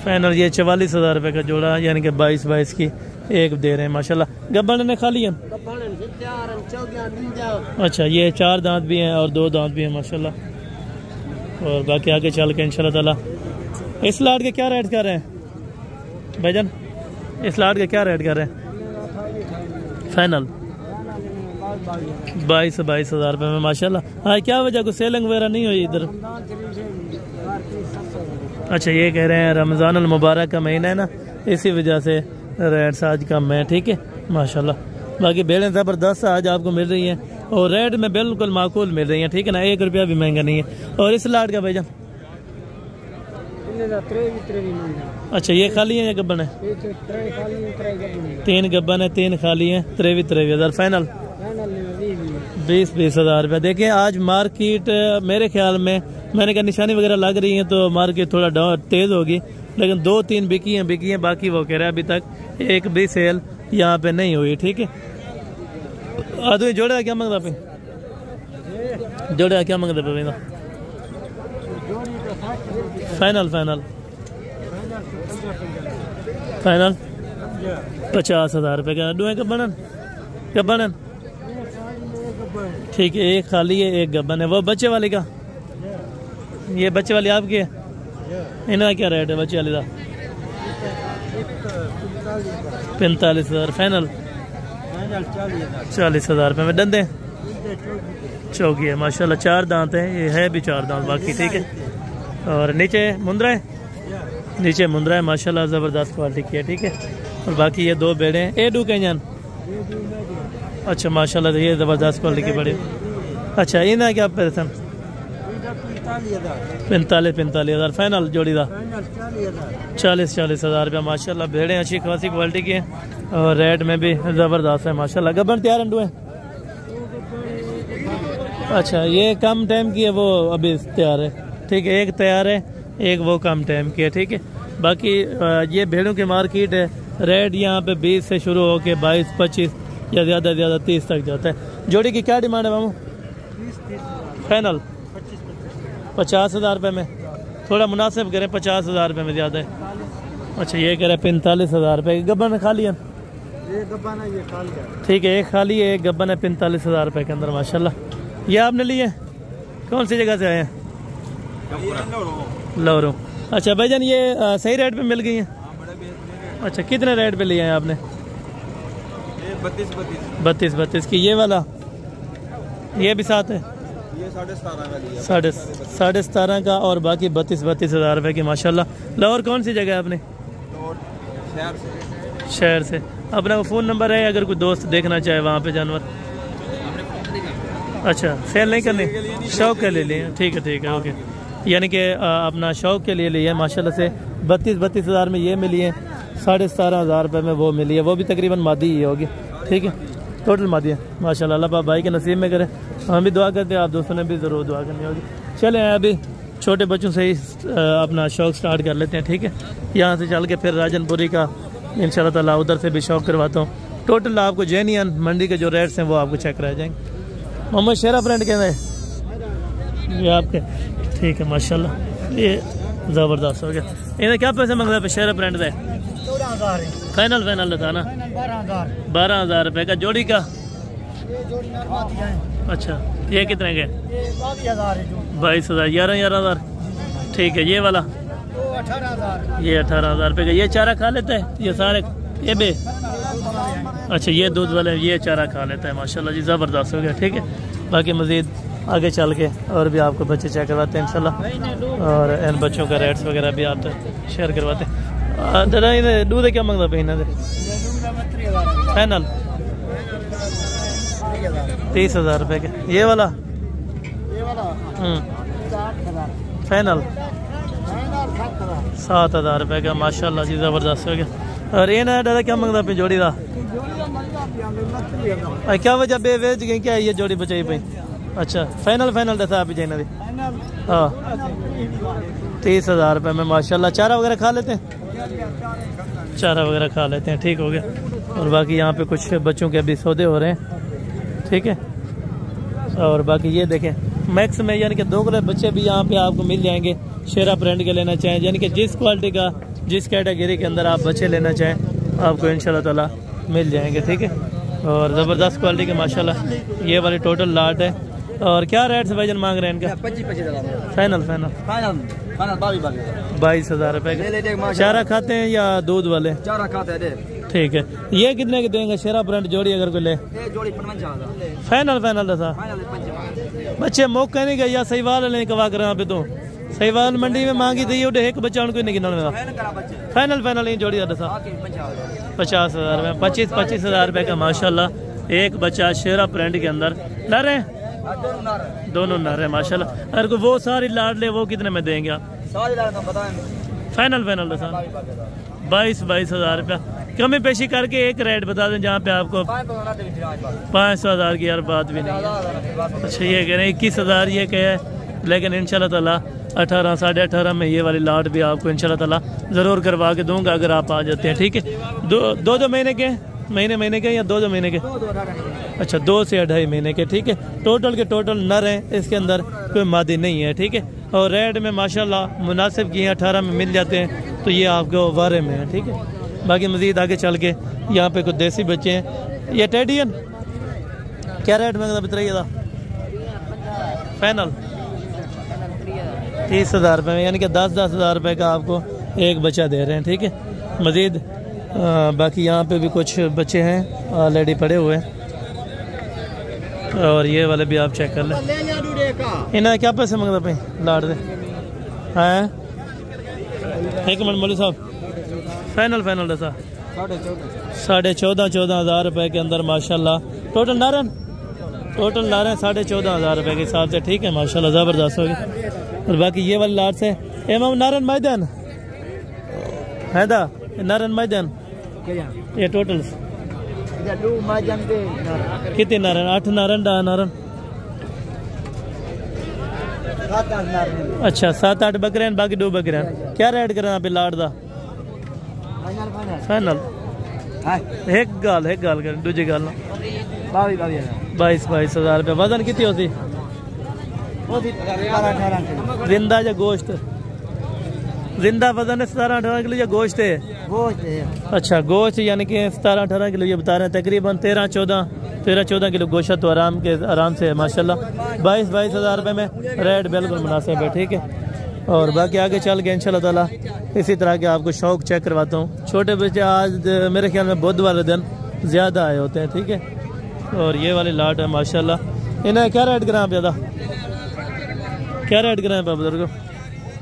फाइनल ये 44 हज़ार रुपये का जोड़ा, यानी कि 22 की एक दे रहे हैं माशाल्लाह। गब्बन ने खा लिया? अच्छा, ये 4 दांत भी हैं और 2 दांत भी हैं माशाल्लाह। और बाकी आगे चल के इंशाल्लाह ताला। इस लाट के क्या रेट कर रहे हैं भाईजान? इस लाट के क्या रेट कर रहे हैं? फाइनल 22 हज़ार रुपये में माशाल्लाह। हाँ, क्या वजह को सेलिंग वगैरह नहीं हुई इधर? अच्छा, ये कह रहे हैं रमज़ानुल मुबारक का महीना है ना, इसी वजह से रेट्स आज कम है, ठीक है माशाल्लाह। बाकी भेड़ें ज़बरदस्त आज आपको मिल रही हैं और रेट में बिल्कुल माकूल मिल रही हैं, ठीक है ना। 1 रुपया भी महंगा नहीं है। और इस लाट का भाईजान अच्छा ये खाली है या गब्बन है? 3 गब्बन है 3 खाली है 23,000 फाइनल 20,000 रुपया। देखिए आज मार्केट मेरे ख्याल में मैंने कहा निशानी वगैरह लग रही है तो मार्केट थोड़ा डाउन तेज होगी, लेकिन 2-3 बिकी हैं बाकी वो कह रहा है अभी तक एक भी सेल यहाँ पे नहीं हुई। ठीक है आदमी जोड़े क्या मांगता पे? जोड़े क्या मांगता पे? फाइनल 50,000 रुपये का डू है गब्बन। ठीक है एक खाली है एक गब्बन है। वो बच्चे वाली का, ये बच्चे वाली आपकी है, इनका क्या रेट है बच्चे वाली का? 45,000 फाइनल 40,000 रुपये में। डंडे चौकी है माशाल्लाह 4 दांत है, ये है भी 4 दांत बाकी। ठीक है और नीचे मुंद्रा है, नीचे मुंद्रा है माशाल्लाह ज़बरदस्त क्वालिटी की है। ठीक है और बाकी ये 2 बेड़े हैं ए डू के जान। अच्छा माशाल्लाह ये ज़बरदस्त क्वालिटी की बड़ी। अच्छा इन्हें क्या पैसा? 45,000 फाइनल जोड़ी का 40,000 रुपया माशाल्लाह। भेड़ें अच्छी खासी क्वालिटी की है और रेट में भी ज़बरदस्त है माशाल्लाह। गब्बन तैयार अंडू है? अच्छा ये कम टाइम की है वो अभी तैयार है। ठीक है एक तैयार है एक वो कम टाइम की है। ठीक है बाकी ये भेड़ों की मार्केट है, रेट यहाँ पे 20 से शुरू होके 22-25 या ज़्यादा 30 तक जाता है। जोड़ी की क्या डिमांड है मामू? फाइनल 50,000 रुपये में, थोड़ा मुनासिब करें 50,000 रुपये में ज़्यादा है। अच्छा ये कह रहे 45,000 रुपये। गब्बन खाली है? ठीक है एक खाली है एक गब्बन है 45,000 रुपये के अंदर माशाल्लाह। ये आपने लिए कौन सी जगह से आए हैं? लौरो। अच्छा भाईजान ये सही रेट पे मिल गई हैं? अच्छा कितने रेट पे लिए हैं आपने? 32 की। ये वाला ये भी साथ है? ये 17.5 का और बाकी 32,000 रुपये की माशाल्लाह। लाहौर कौन सी जगह है आपने? शहर से। अपना वो फ़ोन नंबर है अगर कोई दोस्त देखना चाहे वहाँ पे जानवर? अच्छा सेल नहीं करनी, शौक के लिए लिए? ठीक है ओके। यानी कि अपना शौक के लिए लिए माशाल्लाह से 32,000 में ये मिली है, 17,500 रुपये में वो मिली है, वो भी तकरीबन मादी ही होगी। ठीक है टोटल मादी है माशाल्लाह। अल्लाह भाई के नसीब में करे, हम भी दुआ करते हैं, आप दोस्तों ने भी ज़रूर दुआ करनी होगी। चले अभी छोटे बच्चों से ही अपना शौक स्टार्ट कर लेते हैं। ठीक है यहाँ से चल के फिर राजनपुरी का इंशाल्लाह ताला उधर से भी शौक करवाता हूँ। टोटल आपको जेन्युइन मंडी के जो रेट्स हैं वो आपको चेक रह जाएंगे। मोहम्मद शेरा फ्रेंड कहते हैं ये आपके? ठीक है माशाल्लाह ये ज़बरदस्त हो गया। इन्हें क्या पैसे मांगता है शेरा फ्रेंड से? फाइनल था ना 12,000 रुपये का जोड़ी का। अच्छा ये कितने के? 22,000 11,000। ठीक है ये वाला ये 18,000 रुपये का। ये चारा खा लेता है ये सारे ये बे? अच्छा ये दूध वाले ये चारा खा लेता है माशाल्लाह जी ज़बरदस्त हो गया। ठीक है बाकी मज़ीद आगे चल के और भी आपको बच्चे चेक करवाते हैं इंशाल्लाह और इन बच्चों का रेट्स वगैरह भी आप शेयर करवाते हैं। दादा इन्हें दूध क्या मांगता पे? इन्हें फाइनल 30,000 रुपये के। ये वाला फाइनल 7,000 रुपये का माशाल्लाह जी ज़बरदस्त हो गया। और ये ना दादा क्या मांगता पे जोड़ी का? क्या वजह बेच गई क्या ये जोड़ी बचाई पाई? अच्छा फाइनल दसा आप जाए हाँ 30,000 रुपये में माशाल्लाह। चारा वगैरह खा लेते हैं? चारा वगैरह खा लेते हैं। ठीक हो गया। और बाकी यहाँ पे कुछ बच्चों के अभी सौदे हो रहे हैं। ठीक है और बाकी ये देखें मैक्स में यानी कि 2 किलो बच्चे भी यहाँ पे आपको मिल जाएंगे शेरा ब्रांड के लेना चाहें, यानी कि जिस क्वालिटी का जिस कैटेगरी के अंदर आप बच्चे लेना चाहें आपको इंशाल्लाह ताला मिल जाएंगे। ठीक है और ज़बरदस्त क्वालिटी के माशाल्लाह ये वाली टोटल लाट है। और क्या रेट से भाईजान मांग रहे हैं इनका? 25,000 फाइनल 22,000 रुपये का। चारा खाते हैं या दूध वाले? चारा खाते हैं। ठीक है ये कितने के देंगे शेरा ब्रांड जोड़ी अगर कोई ले? जोड़ी 55,000 फाइनल दसा बच्चे मौका नहीं गया सही वाल लेने कवा कर पे तो सही वाल मंडी में मांगी थी उठे एक बच्चा उनको नहीं गिना फाइनल नहीं जोड़ी दसा 50,000 में 25,000 रुपये का माशाल्लाह एक बच्चा शेरा ब्रांड के अंदर ला रहे हैं दोनों नर है माशाल्लाह। अगर वो सारी लाड ले वो कितने में देंगे आप? फाइनल फाइनल दसा 22,000 रुपया कमी पेशी करके एक रेट बता दें जहाँ पे आपको 500,000 की यार बात भी नहीं है। अच्छा ये कह रहे हैं 21,000 ये कह है, लेकिन इंशाल्लाह ताला 18 साढ़े 18 में ये वाली लाट भी आपको इंशाल्लाह ताला ज़रूर करवा के दूंगा अगर आप आ जाते हैं। ठीक है, दो महीने के महीने के या 2 महीने के? अच्छा 2 से 2.5 महीने के। ठीक है, टोटल के टोटल नर हैं, इसके अंदर कोई मादी नहीं है। ठीक है, और रेट में माशाल्लाह मुनासिब की 18 में मिल जाते हैं, तो ये आपको वारे में है। ठीक है, बाकी मज़ीद आगे चल के यहाँ पे कुछ देसी बच्चे हैं। ये टेडियन क्या रेट में बताइए था? फाइनल 30,000 रुपये में, यानी कि 10,000 रुपये का आपको एक बच्चा दे रहे हैं। ठीक है, मज़ीद बाकी यहाँ पे भी कुछ बच्चे हैं ऑलरेडी पड़े हुए हैं, और ये वाले भी आप चेक कर लें। इन्हें क्या पैसे मंगता पे लाट दे? हाँ एक मिनट मौलवी साहब, फाइनल दसा 14,500 रुपये के अंदर माशाल्लाह टोटल नारन 14,500 रुपये के हिसाब से। ठीक है, माशाल्लाह ज़बरदस्त होगी। और बाकी ये वाली लाट से एम नारन मैदान है दा नारन मैदान ये टोटल कितने नारन? 8 नारन 10 नारन। अच्छा 7-8 बकरे हैं, बाकी 2 बकरे हैं। क्या रेट करें आप लाट दा? फाइनल एक गाल करें, दूजी गाल 22,000 रुपये। वजन कितनी होती? जिंदा या गोश्त? जिंदा वजन है 17-18 किलो या गोश्त है? अच्छा गोश्त, यानी कि 17-18 किलो ये बता रहे हैं। तकरीबन 13-14 किलो गोश्त तो आराम से है माशाल्लाह। 22,000 रुपये में रेट बिल्कुल मुनासिब है। ठीक है, और बाकी आगे चल के इंशाल्लाह ताला इसी तरह के आपको शौक चेक करवाता हूँ। छोटे बच्चे आज मेरे ख्याल में बुध वाले दिन ज़्यादा आए होते हैं। ठीक है, और ये वाली लाट है माशाल्लाह। इन्हें क्या रेट करें आप? ज़्यादा क्या रेट करें आप बुजुर्ग?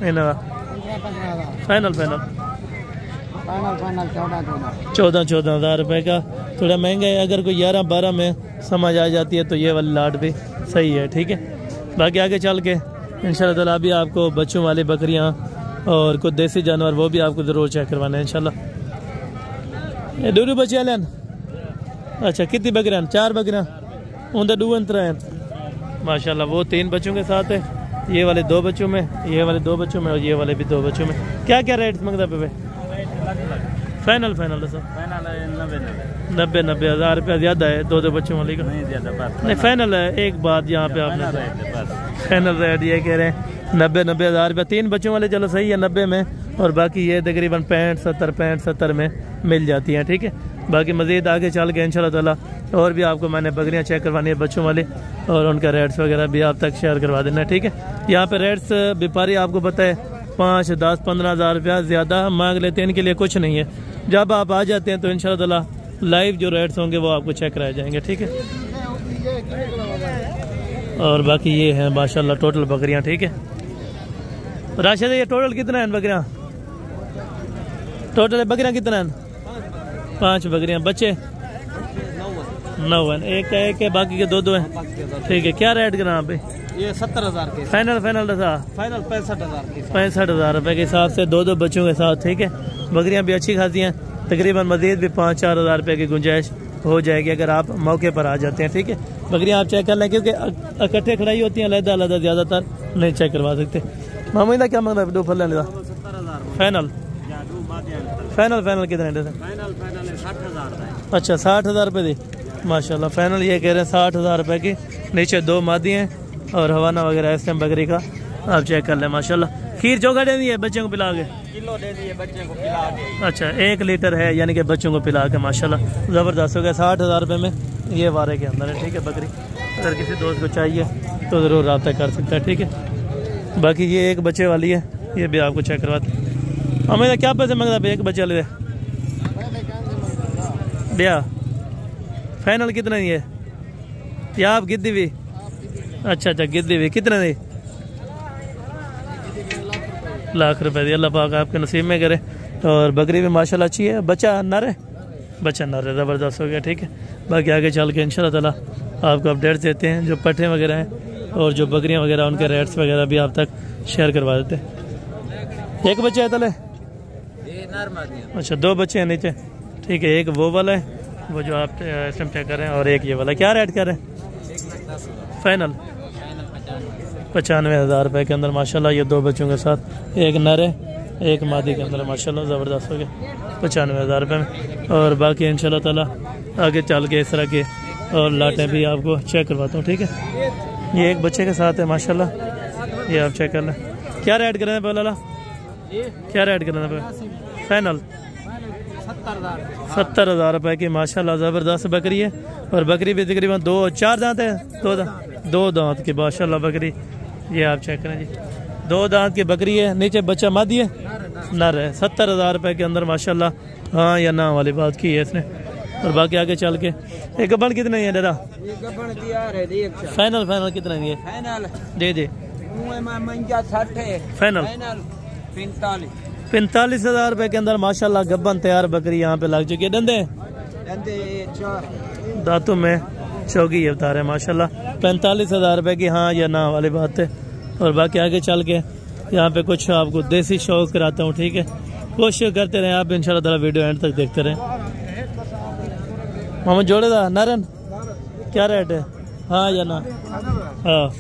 इन्हें फाइनल 14,000 रुपये का। थोड़ा महंगा है, अगर कोई 11-12 में समझ आ जाती है तो ये वाली लाट भी सही है। ठीक है, बाकी आगे चल के इंशाल्लाह ताला भी आपको बच्चों वाली बकरियां और कुछ देसी जानवर वो भी आपको ज़रूर चेक करवाना है इंशाल्लाह। ये 2 बच्चे लें? अच्छा कितनी बकरियां? 4 बकरियां उनके 2 अंतर हैं माशाल्लाह। वो 3 बच्चों के साथ है, ये वाले 2 बच्चों में, ये वाले 2 बच्चों में, और ये वाले भी 2 बच्चों में। क्या क्या रेट मंगता पे? फाइनल 90,000 रुपया ज़्यादा है 2 बच्चों वाले का? नहीं फाइनल है। एक बात यहाँ पे आपने फाइनल रेट ये कह रहे हैं 90,000 रुपया 3 बच्चों वाले। चलो सही है 90 में, और बाकी ये तकरीबन 65-70 में मिल जाती हैं। ठीक है, बाकी मज़ीद आगे चल के इंशाल्लाह ताला और भी आपको मैंने बकरियां चेक करवानी है बच्चों वाले, और उनका रेट्स वगैरह भी आप तक शेयर करवा देना है। ठीक है, यहाँ पे रेट्स व्यापारी आपको पता है 5, 10, 15,000 रुपया ज़्यादा मांग लेते हैं, इनके लिए कुछ नहीं है। जब आप आ जाते हैं तो इंशाल्लाह ताला लाइव जो रेट्स होंगे वो आपको चेक कराए जाएंगे। ठीक है, और बाकी ये है माशाल्लाह टोटल बकरियां। ठीक है, राशिद ये टोटल कितना है बकरियां? टोटल बकरियां कितना है? 5 बकरियां। बच्चे 9 हैं, एक है बाकी के 2 हैं। ठीक है, क्या रेट करा आप? ये 70,000 के फाइनल दसा? फाइनल 65,000 65,000 रुपये के हिसाब से 2 बच्चों के साथ। ठीक है, बकरियां भी अच्छी खासी हैं, तकरीबन मज़ीद भी 5-4 हज़ार रुपये की गुंजाइश हो जाएगी अगर आप मौके पर आ जाते हैं। ठीक है, बकरियां आप चेक कर लें, क्योंकि इकट्ठे खड़ाई होती हैं, अलग ज़्यादातर नहीं चेक करवा सकते। मामूला क्या मांगता है 2 फल लेने का? फाइनल कितने? फाइनल 60,000। अच्छा 60,000 रुपये दी माशाल्लाह। फाइनल ये कह रहे हैं 60,000 रुपये की। नीचे 2 मादी हैं और हवाना वगैरह इस टाइम बकरी का आप चेक कर लें माशाल्लाह। खीर चोखा दे दिए बच्चों को पिला के? किलो दे दिए बच्चे को पिला के। अच्छा 1 लीटर है, यानी कि बच्चों को पिला के माशाल्लाह ज़बरदस्त हो गया। 60,000 रुपये में ये वारे के अंदर है। ठीक है, बकरी अगर किसी दोस्त को चाहिए तो ज़रूर रब्ता कर सकता है। ठीक है, बाकी ये 1 बच्चे वाली है, ये भी आपको चेक करवाते हैं। हमें क्या पैसे मांगता है 1 बच्चे वाले भैया? फाइनल कितना नहीं है या आप गिद्दी भी? अच्छा गिद्दी भी कितना दी? लाख रुपए दी। अल्लाह पाक आपके नसीब में करे। और बकरी भी माशाल्लाह अच्छी है। बच्चा नर है ज़बरदस्त हो गया। ठीक है, बाकी आगे चल के इंशाल्लाह ताला आपको अपडेट्स देते हैं, जो पट्टे वगैरह हैं और जो बकरियां वगैरह उनके रेट्स वगैरह भी आप तक शेयर करवा देते हैं। 1 बच्चा है तले अच्छा 2 बच्चे हैं नीचे, ठीक है। एक वो वाला है वो जो आप इस टाइम चेक कर रहे हैं, और एक ये वाला। क्या रेट कर रहे हैं? फाइनल 95,000 रुपये के अंदर माशाल्लाह। ये 2 बच्चों के साथ, एक नर है एक मादी के अंदर माशाल्लाह ज़बरदस्त हो गया 95,000 रुपये में। और बाकी इंशाल्लाह ताला आगे चल के इस तरह के और लाटें भी आपको चेक करवाता हूँ, ठीक है। ये एक बच्चे के साथ है माशाल्लाह, ये आप चेक कर लें। क्या रेट करें पे लाला? क्या रेट करें पे? फाइनल 70,000 रुपये की माशाल्लाह ज़बरदस्त बकरी है। और बकरी भी तकरीबन 4 दांत है, 2 दांत की माशाल्लाह बकरी। ये आप चेक करें जी, 2 दांत की बकरी है। नीचे बच्चा मादी है, नर है। 70,000 रुपये के अंदर माशाल्लाह, हाँ या ना वाली बात की है इसने। और बाकी आगे चल के एक गबन कितने है दादा? फाइनल कितने है? दे फाइनल 45,000 रुपये के अंदर माशाल्लाह गब्बन तैयार बकरी यहाँ पे लग चुकी है। डंडे दांतों में चौकी ये बता रहे हैं माशाल्लाह। 45,000 रुपये की हाँ या ना वाली बात है। और बाकी आगे चल के यहाँ पे कुछ आपको देसी शौक कराता हूँ, ठीक है। कोशिश करते रहे आप इंशाल्लाह ताला, वीडियो एंड तक देखते रहें। मोहम्मद जोड़े दा नारन क्या रेट है? हाँ या ना? हाँ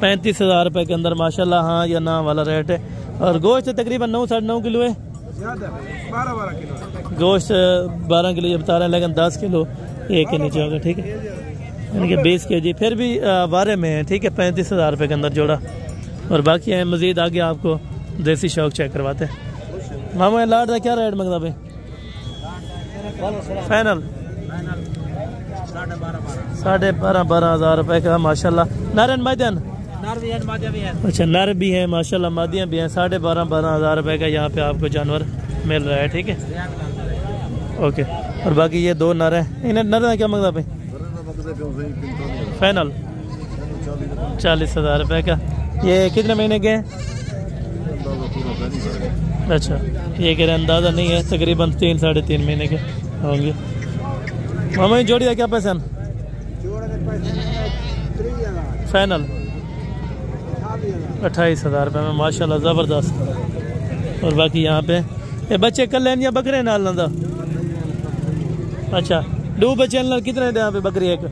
35,000 रुपये के अंदर माशाल्लाह, हाँ या ना वाला रेट है। और गोश्त तकरीबन 9 साढ़े 9 किलो है। 12 किलो गोश्त 12 किलो ये बता रहे हैं, लेकिन 10 किलो एक के नीचे होगा, ठीक है। यानी कि 20 kg फिर भी बारे में है, ठीक है। 35,000 रुपये के अंदर जोड़ा। और बाकी है मजीद आगे आपको देसी शौक चेक करवाते हैं। मामू लाट का क्या रेट मंगता भाई? फाइनल 12,500 रुपये का माशाल्लाह। नारायण मैदान अच्छा नर भी है माशाल्लाह, मादियाँ भी हैं। 12,500 रुपये का यहाँ पे आपको जानवर मिल रहा है, ठीक है। ओके। और बाकी ये 2 नर हैं। इन्हें नर क्या मंगता भाई? फाइनल 40,000 रुपये का। ये कितने महीने के हैं? अच्छा ये कह रहे अंदाज़ा नहीं है, तकरीबन 3 साढ़े 3 महीने के होंगे। मामा जोड़ी का क्या पैसा? फाइनल 28,000 रुपये में माशाल्लाह ज़बरदस्त। और बाकी यहाँ पे ये बच्चे कल या बकरे नाल ना? अच्छा 2 बच्चे नाल कितने दे यहाँ पे बकरी? एक 2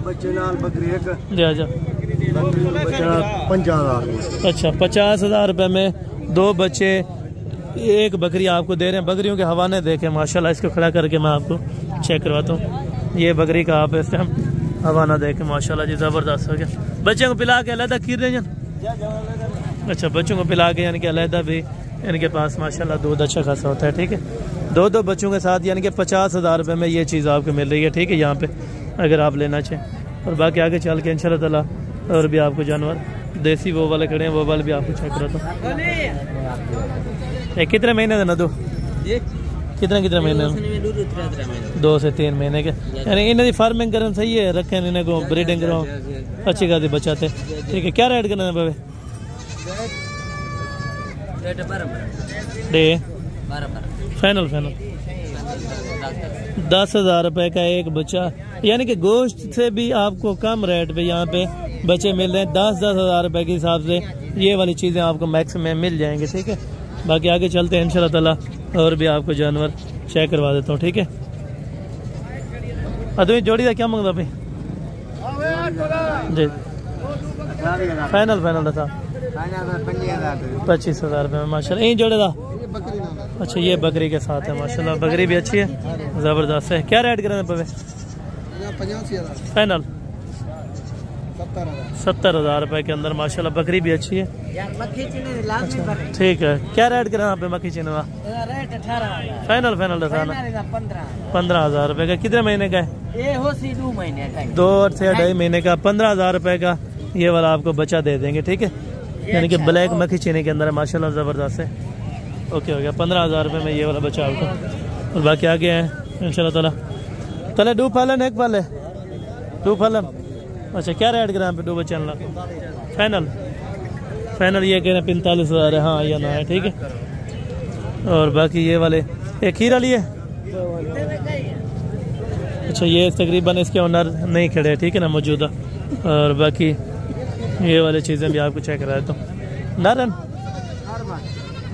बच्चे नाल बकरी एक दे आजा 50,000। अच्छा 50,000 रुपये में 2 बच्चे एक बकरी आपको दे रहे हैं। बकरियों के हवाने देखे माशाल्लाह, इसको खड़ा करके मैं आपको चेक करवाता हूँ। ये बकरी का आप इस टाइम हवाना देखे माशाल्लाह जी ज़बरदस्त हो गया। बच्चों को पिला के अलहदा खीर दें। अच्छा बच्चों को पिला के यानी कि अलहदा भी इनके पास माशाल्लाह दूध अच्छा खासा होता है, ठीक है। 2 बच्चों के साथ यानी कि 50,000 रुपये में ये चीज़ आपको मिल रही है, ठीक है। यहाँ पे अगर आप लेना चाहें। और बाकी आगे चल के इंशाल्लाह ताला और भी आपको जानवर देसी वो वाले खड़े हैं, वो वाले भी आपको चेक कराता हूँ। कितने महीने देना? 2 कितने महीने? 2 से 3 महीने के। यानी इन्हें फार्मिंग करना सही है, रखें इन्हें को ब्रीडिंग कराओ अच्छी खासी बचाते, ठीक है। क्या रेट करना है बाबे? फाइनल 10,000 रुपये का एक बच्चा। यानी कि गोश्त से भी आपको कम रेट पे यहाँ पे बच्चे मिल रहे हैं। 10,000 रुपये के हिसाब से ये वाली चीज़ें आपको मैक्स में मिल जाएंगे, ठीक है। बाकी आगे चलते हैं इंशाल्लाह ताला और भी आपको जानवर चेक करवा देता हूँ, ठीक है। अदमी जोड़ी का क्या मांगता भाई? जी फाइनल था 25,000 रुपये में माशाल्लाह। यही जोड़े था? अच्छा ये बकरी के साथ है माशाल्लाह, बकरी भी अच्छी है ज़बरदस्त है। क्या रेट करें पे? फाइनल 70,000 रुपये के अंदर माशाल्लाह, बकरी भी अच्छी है। अच्छा ठीक है। क्या रेट करें यहाँ पे मक्खी चीनी का? फाइनल 15,000 रुपये का। कितने महीने का है? 2 से 2.5 महीने का। 15,000 रुपये का ये वाला आपको बच्चा दे देंगे, ठीक है। यानी कि ब्लैक मक्खी चीनी के अंदर है माशाल्लाह, ज़बरदस्त है। ओके हो गया 15,000 रुपये में ये वाला बच्चा आपको। और बाकी आगे हैं इंशाल्लाह ताला। तले 2 फलन एक पाले 2 फलन। अच्छा क्या रेट करें पे 2 बच्चे? फाइनल ये कह रहे हैं 45,000 है, हाँ या ना है, ठीक है। और बाकी ये वाले एक खीरा लिए। अच्छा ये तकरीबन इसके ओनर नहीं खड़े, ठीक है ना, मौजूदा। और बाकी ये वाली चीज़ें भी आपको चेक करा देता हूँ।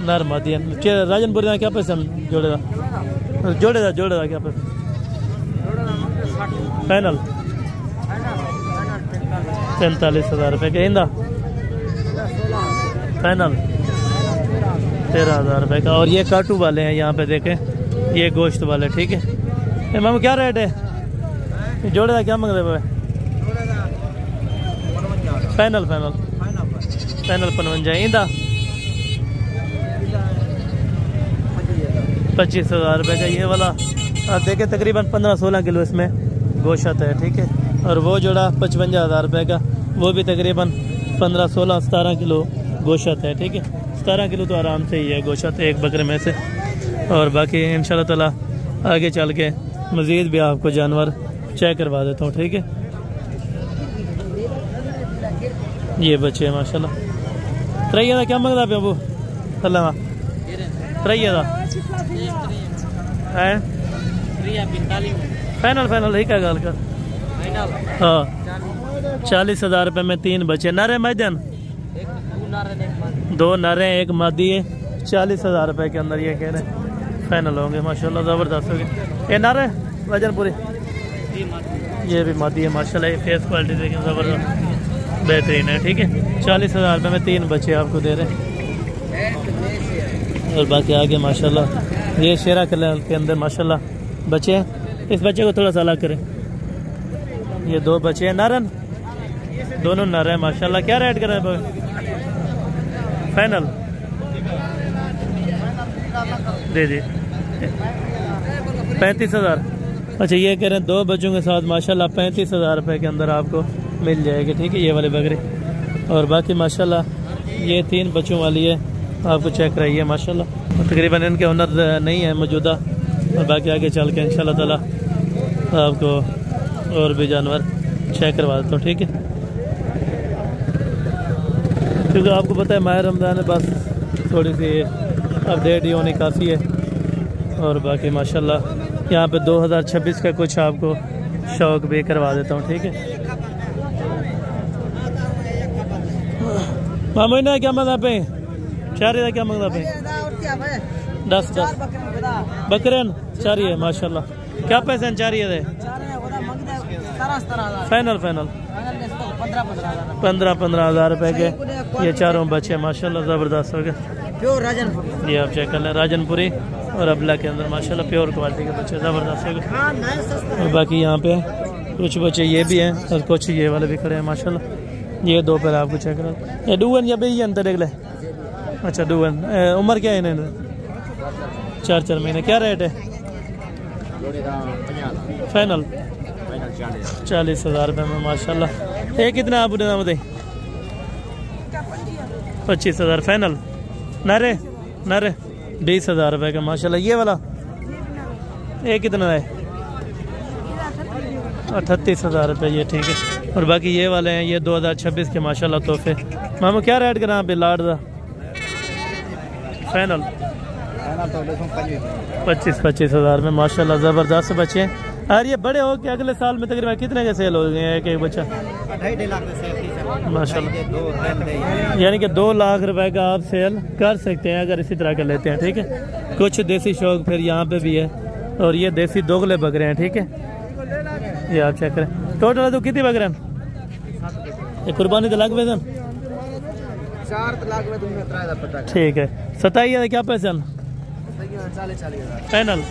नर मादी है। राजनपुरी का क्या पैसा जोड़े का क्या पैसा फाइनल 45,000 रुपये का इंदा फाइनल 13,000 रुपये का। और ये काटू वाले हैं यहाँ पे देखें, ये गोश्त वाले, ठीक है। मामू क्या रेट है जोड़े का, क्या मंगते भाई? फाइनल 55 इंदा 25,000 रुपये का ये वाला। आप देखें तकरीबन 15-16 किलो इसमें गोश्त है, ठीक है। और वो जोड़ा 55,000 रुपये का, वो भी तकरीबन 15-16-17 किलो गोश्त है, ठीक है। 17 किलो तो आराम से ही है गोश्त एक बकरे में से। और बाकी इंशाल्लाह ताला आगे चल के मज़ीद भी आपको जानवर चेक करवा देता हूँ, ठीक है। ये बच्चे हैं माशाल्लाह। त्रैया का क्या मंगता पे अबू अल्लाह त्रैया का है फाइनल ही क्या गाल कर। हाँ 40,000 रुपये में 3 बच्चे नरे मैदन 2 नरे 1 मादी है। 40,000 रुपये के अंदर ये कह रहे हैं फाइनल होंगे माशाल्लाह, ज़बरदस्त होंगे। ये नरे वजनपुरी ये भी मादी है माशाल्लाह। ये फेस क्वालिटी देखें ज़बरदस्त बेहतरीन है, ठीक है। 40,000 रुपये में 3 बच्चे आपको दे रहे हैं। और बाकी आगे माशाल्लाह ये शेरा कलर के अंदर माशाल्लाह बच्चे हैं। इस बच्चे को थोड़ा सा अलग करें। ये 2 बच्चे हैं नारन, दोनों नर हैं माशाल्लाह। क्या रेट कर रहे हैं फाइनल? दे 35,000। अच्छा ये कह रहे हैं 2 बच्चों के साथ माशाल्लाह 35,000 रुपये के अंदर आपको मिल जाएगी, ठीक है। ये वाले बकरे और बाकी माशाल्लाह ये 3 बच्चों वाली है, आपको चेक रही है माशाल्लाह। तकरीबन इनके हुनर नहीं है मौजूदा। और बाकी आगे चल के इंशाल्लाह ताला आपको और भी जानवर चेक करवा देता हूँ, ठीक है। क्योंकि आपको पता है माह रमज़ान है, बस थोड़ी सी अपडेट ही होनी काफ़ी है। और बाकी माशाल्लाह यहाँ पे 2026 का कुछ आपको शौक भी करवा देता हूँ, ठीक है। मामू ने क्या मंगा पे? 4 क्या मंगता पे? 10 बकरे 4 है माशाल्लाह। क्या पैसे हैं 4 है? फाइनल 15,000 रुपए के ये चारों बच्चे माशाल्लाह ज़बरदस्त हो गए। ये आप चेक कर लें, राजनपुरी और अबला के अंदर माशाल्लाह प्योर क्वालिटी के बच्चे ज़बरदस्त हो गए। और बाकी यहाँ पे कुछ बच्चे ये भी हैं और कुछ ये वाले भी खड़े हैं माशाल्लाह। ये 2 पर आपको चेक करें। ये डूवन या बेई अंतर देख ले। अच्छा डूवन उम्र क्या है इन्हें? 4 महीने। क्या रेट है फाइनल? 40,000 रुपये में माशाल्लाह। ये कितना आप नाम बताइए? 25,000 फाइनल। नरे 20,000 रुपये का माशाल्लाह। ये वाला ये कितना है? 38,000 रुपये ये, ठीक है। और बाकी ये वाले हैं ये 2026 के माशाल्लाह तोहफे। मामू क्या रेट करा पे लाड का फाइनल? 25,000 में माशाल्लाह ज़बरदस्त बच्चे हैं। और ये बड़े हो के अगले साल में तकरीबन कितने के सेल हो गए एक बच्चा? 2.5 लाख माशाल्लाह। यानी कि 2 लाख रुपए का आप सेल कर सकते हैं अगर इसी तरह के लेते हैं, ठीक है। कुछ देसी शौक फिर यहाँ पे भी है। और ये देसी दोगले बकरे हैं, ठीक है। ये आप चेक करें। टोटल तो कितनी बकरे हैं? ये कुर्बानी तो लाख वेतन 4 लाख में तुमने 3,000 पता, ठीक है। 27,000 क्या पैसे फाइनल?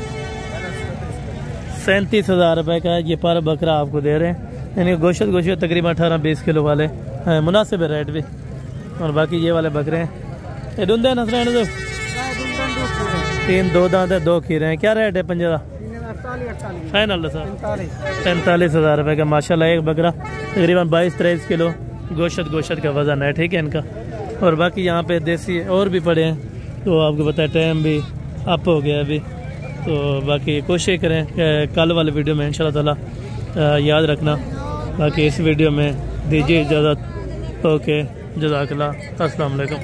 37,000 रुपये का ये पर बकरा आपको दे रहे हैं। यानी गोश्त तकरीबन 18-20 किलो वाले हैं, मुनासिब है रेट भी। और बाकी ये वाले बकरे हैं ये डूंदे नसर 3 2 दांत है 2 खीरे हैं। क्या रेट है पंजे का फाइनल? सर 45,000 रुपये का माशाल्लाह। एक बकरा तकरीबन 22-23 किलो गोश्त का वज़न है, ठीक है इनका। और बाकी यहाँ पे देसी और भी पड़े हैं, तो आपको पता है टाइम भी अप हो गया अभी। तो बाकी कोशिश करें कल वाले वीडियो में इंशाल्लाह ताला याद रखना। बाकी इस वीडियो में दीजिए इजाज़त। ओके जज़ाकल्लाह, अस्सलाम वालेकुम।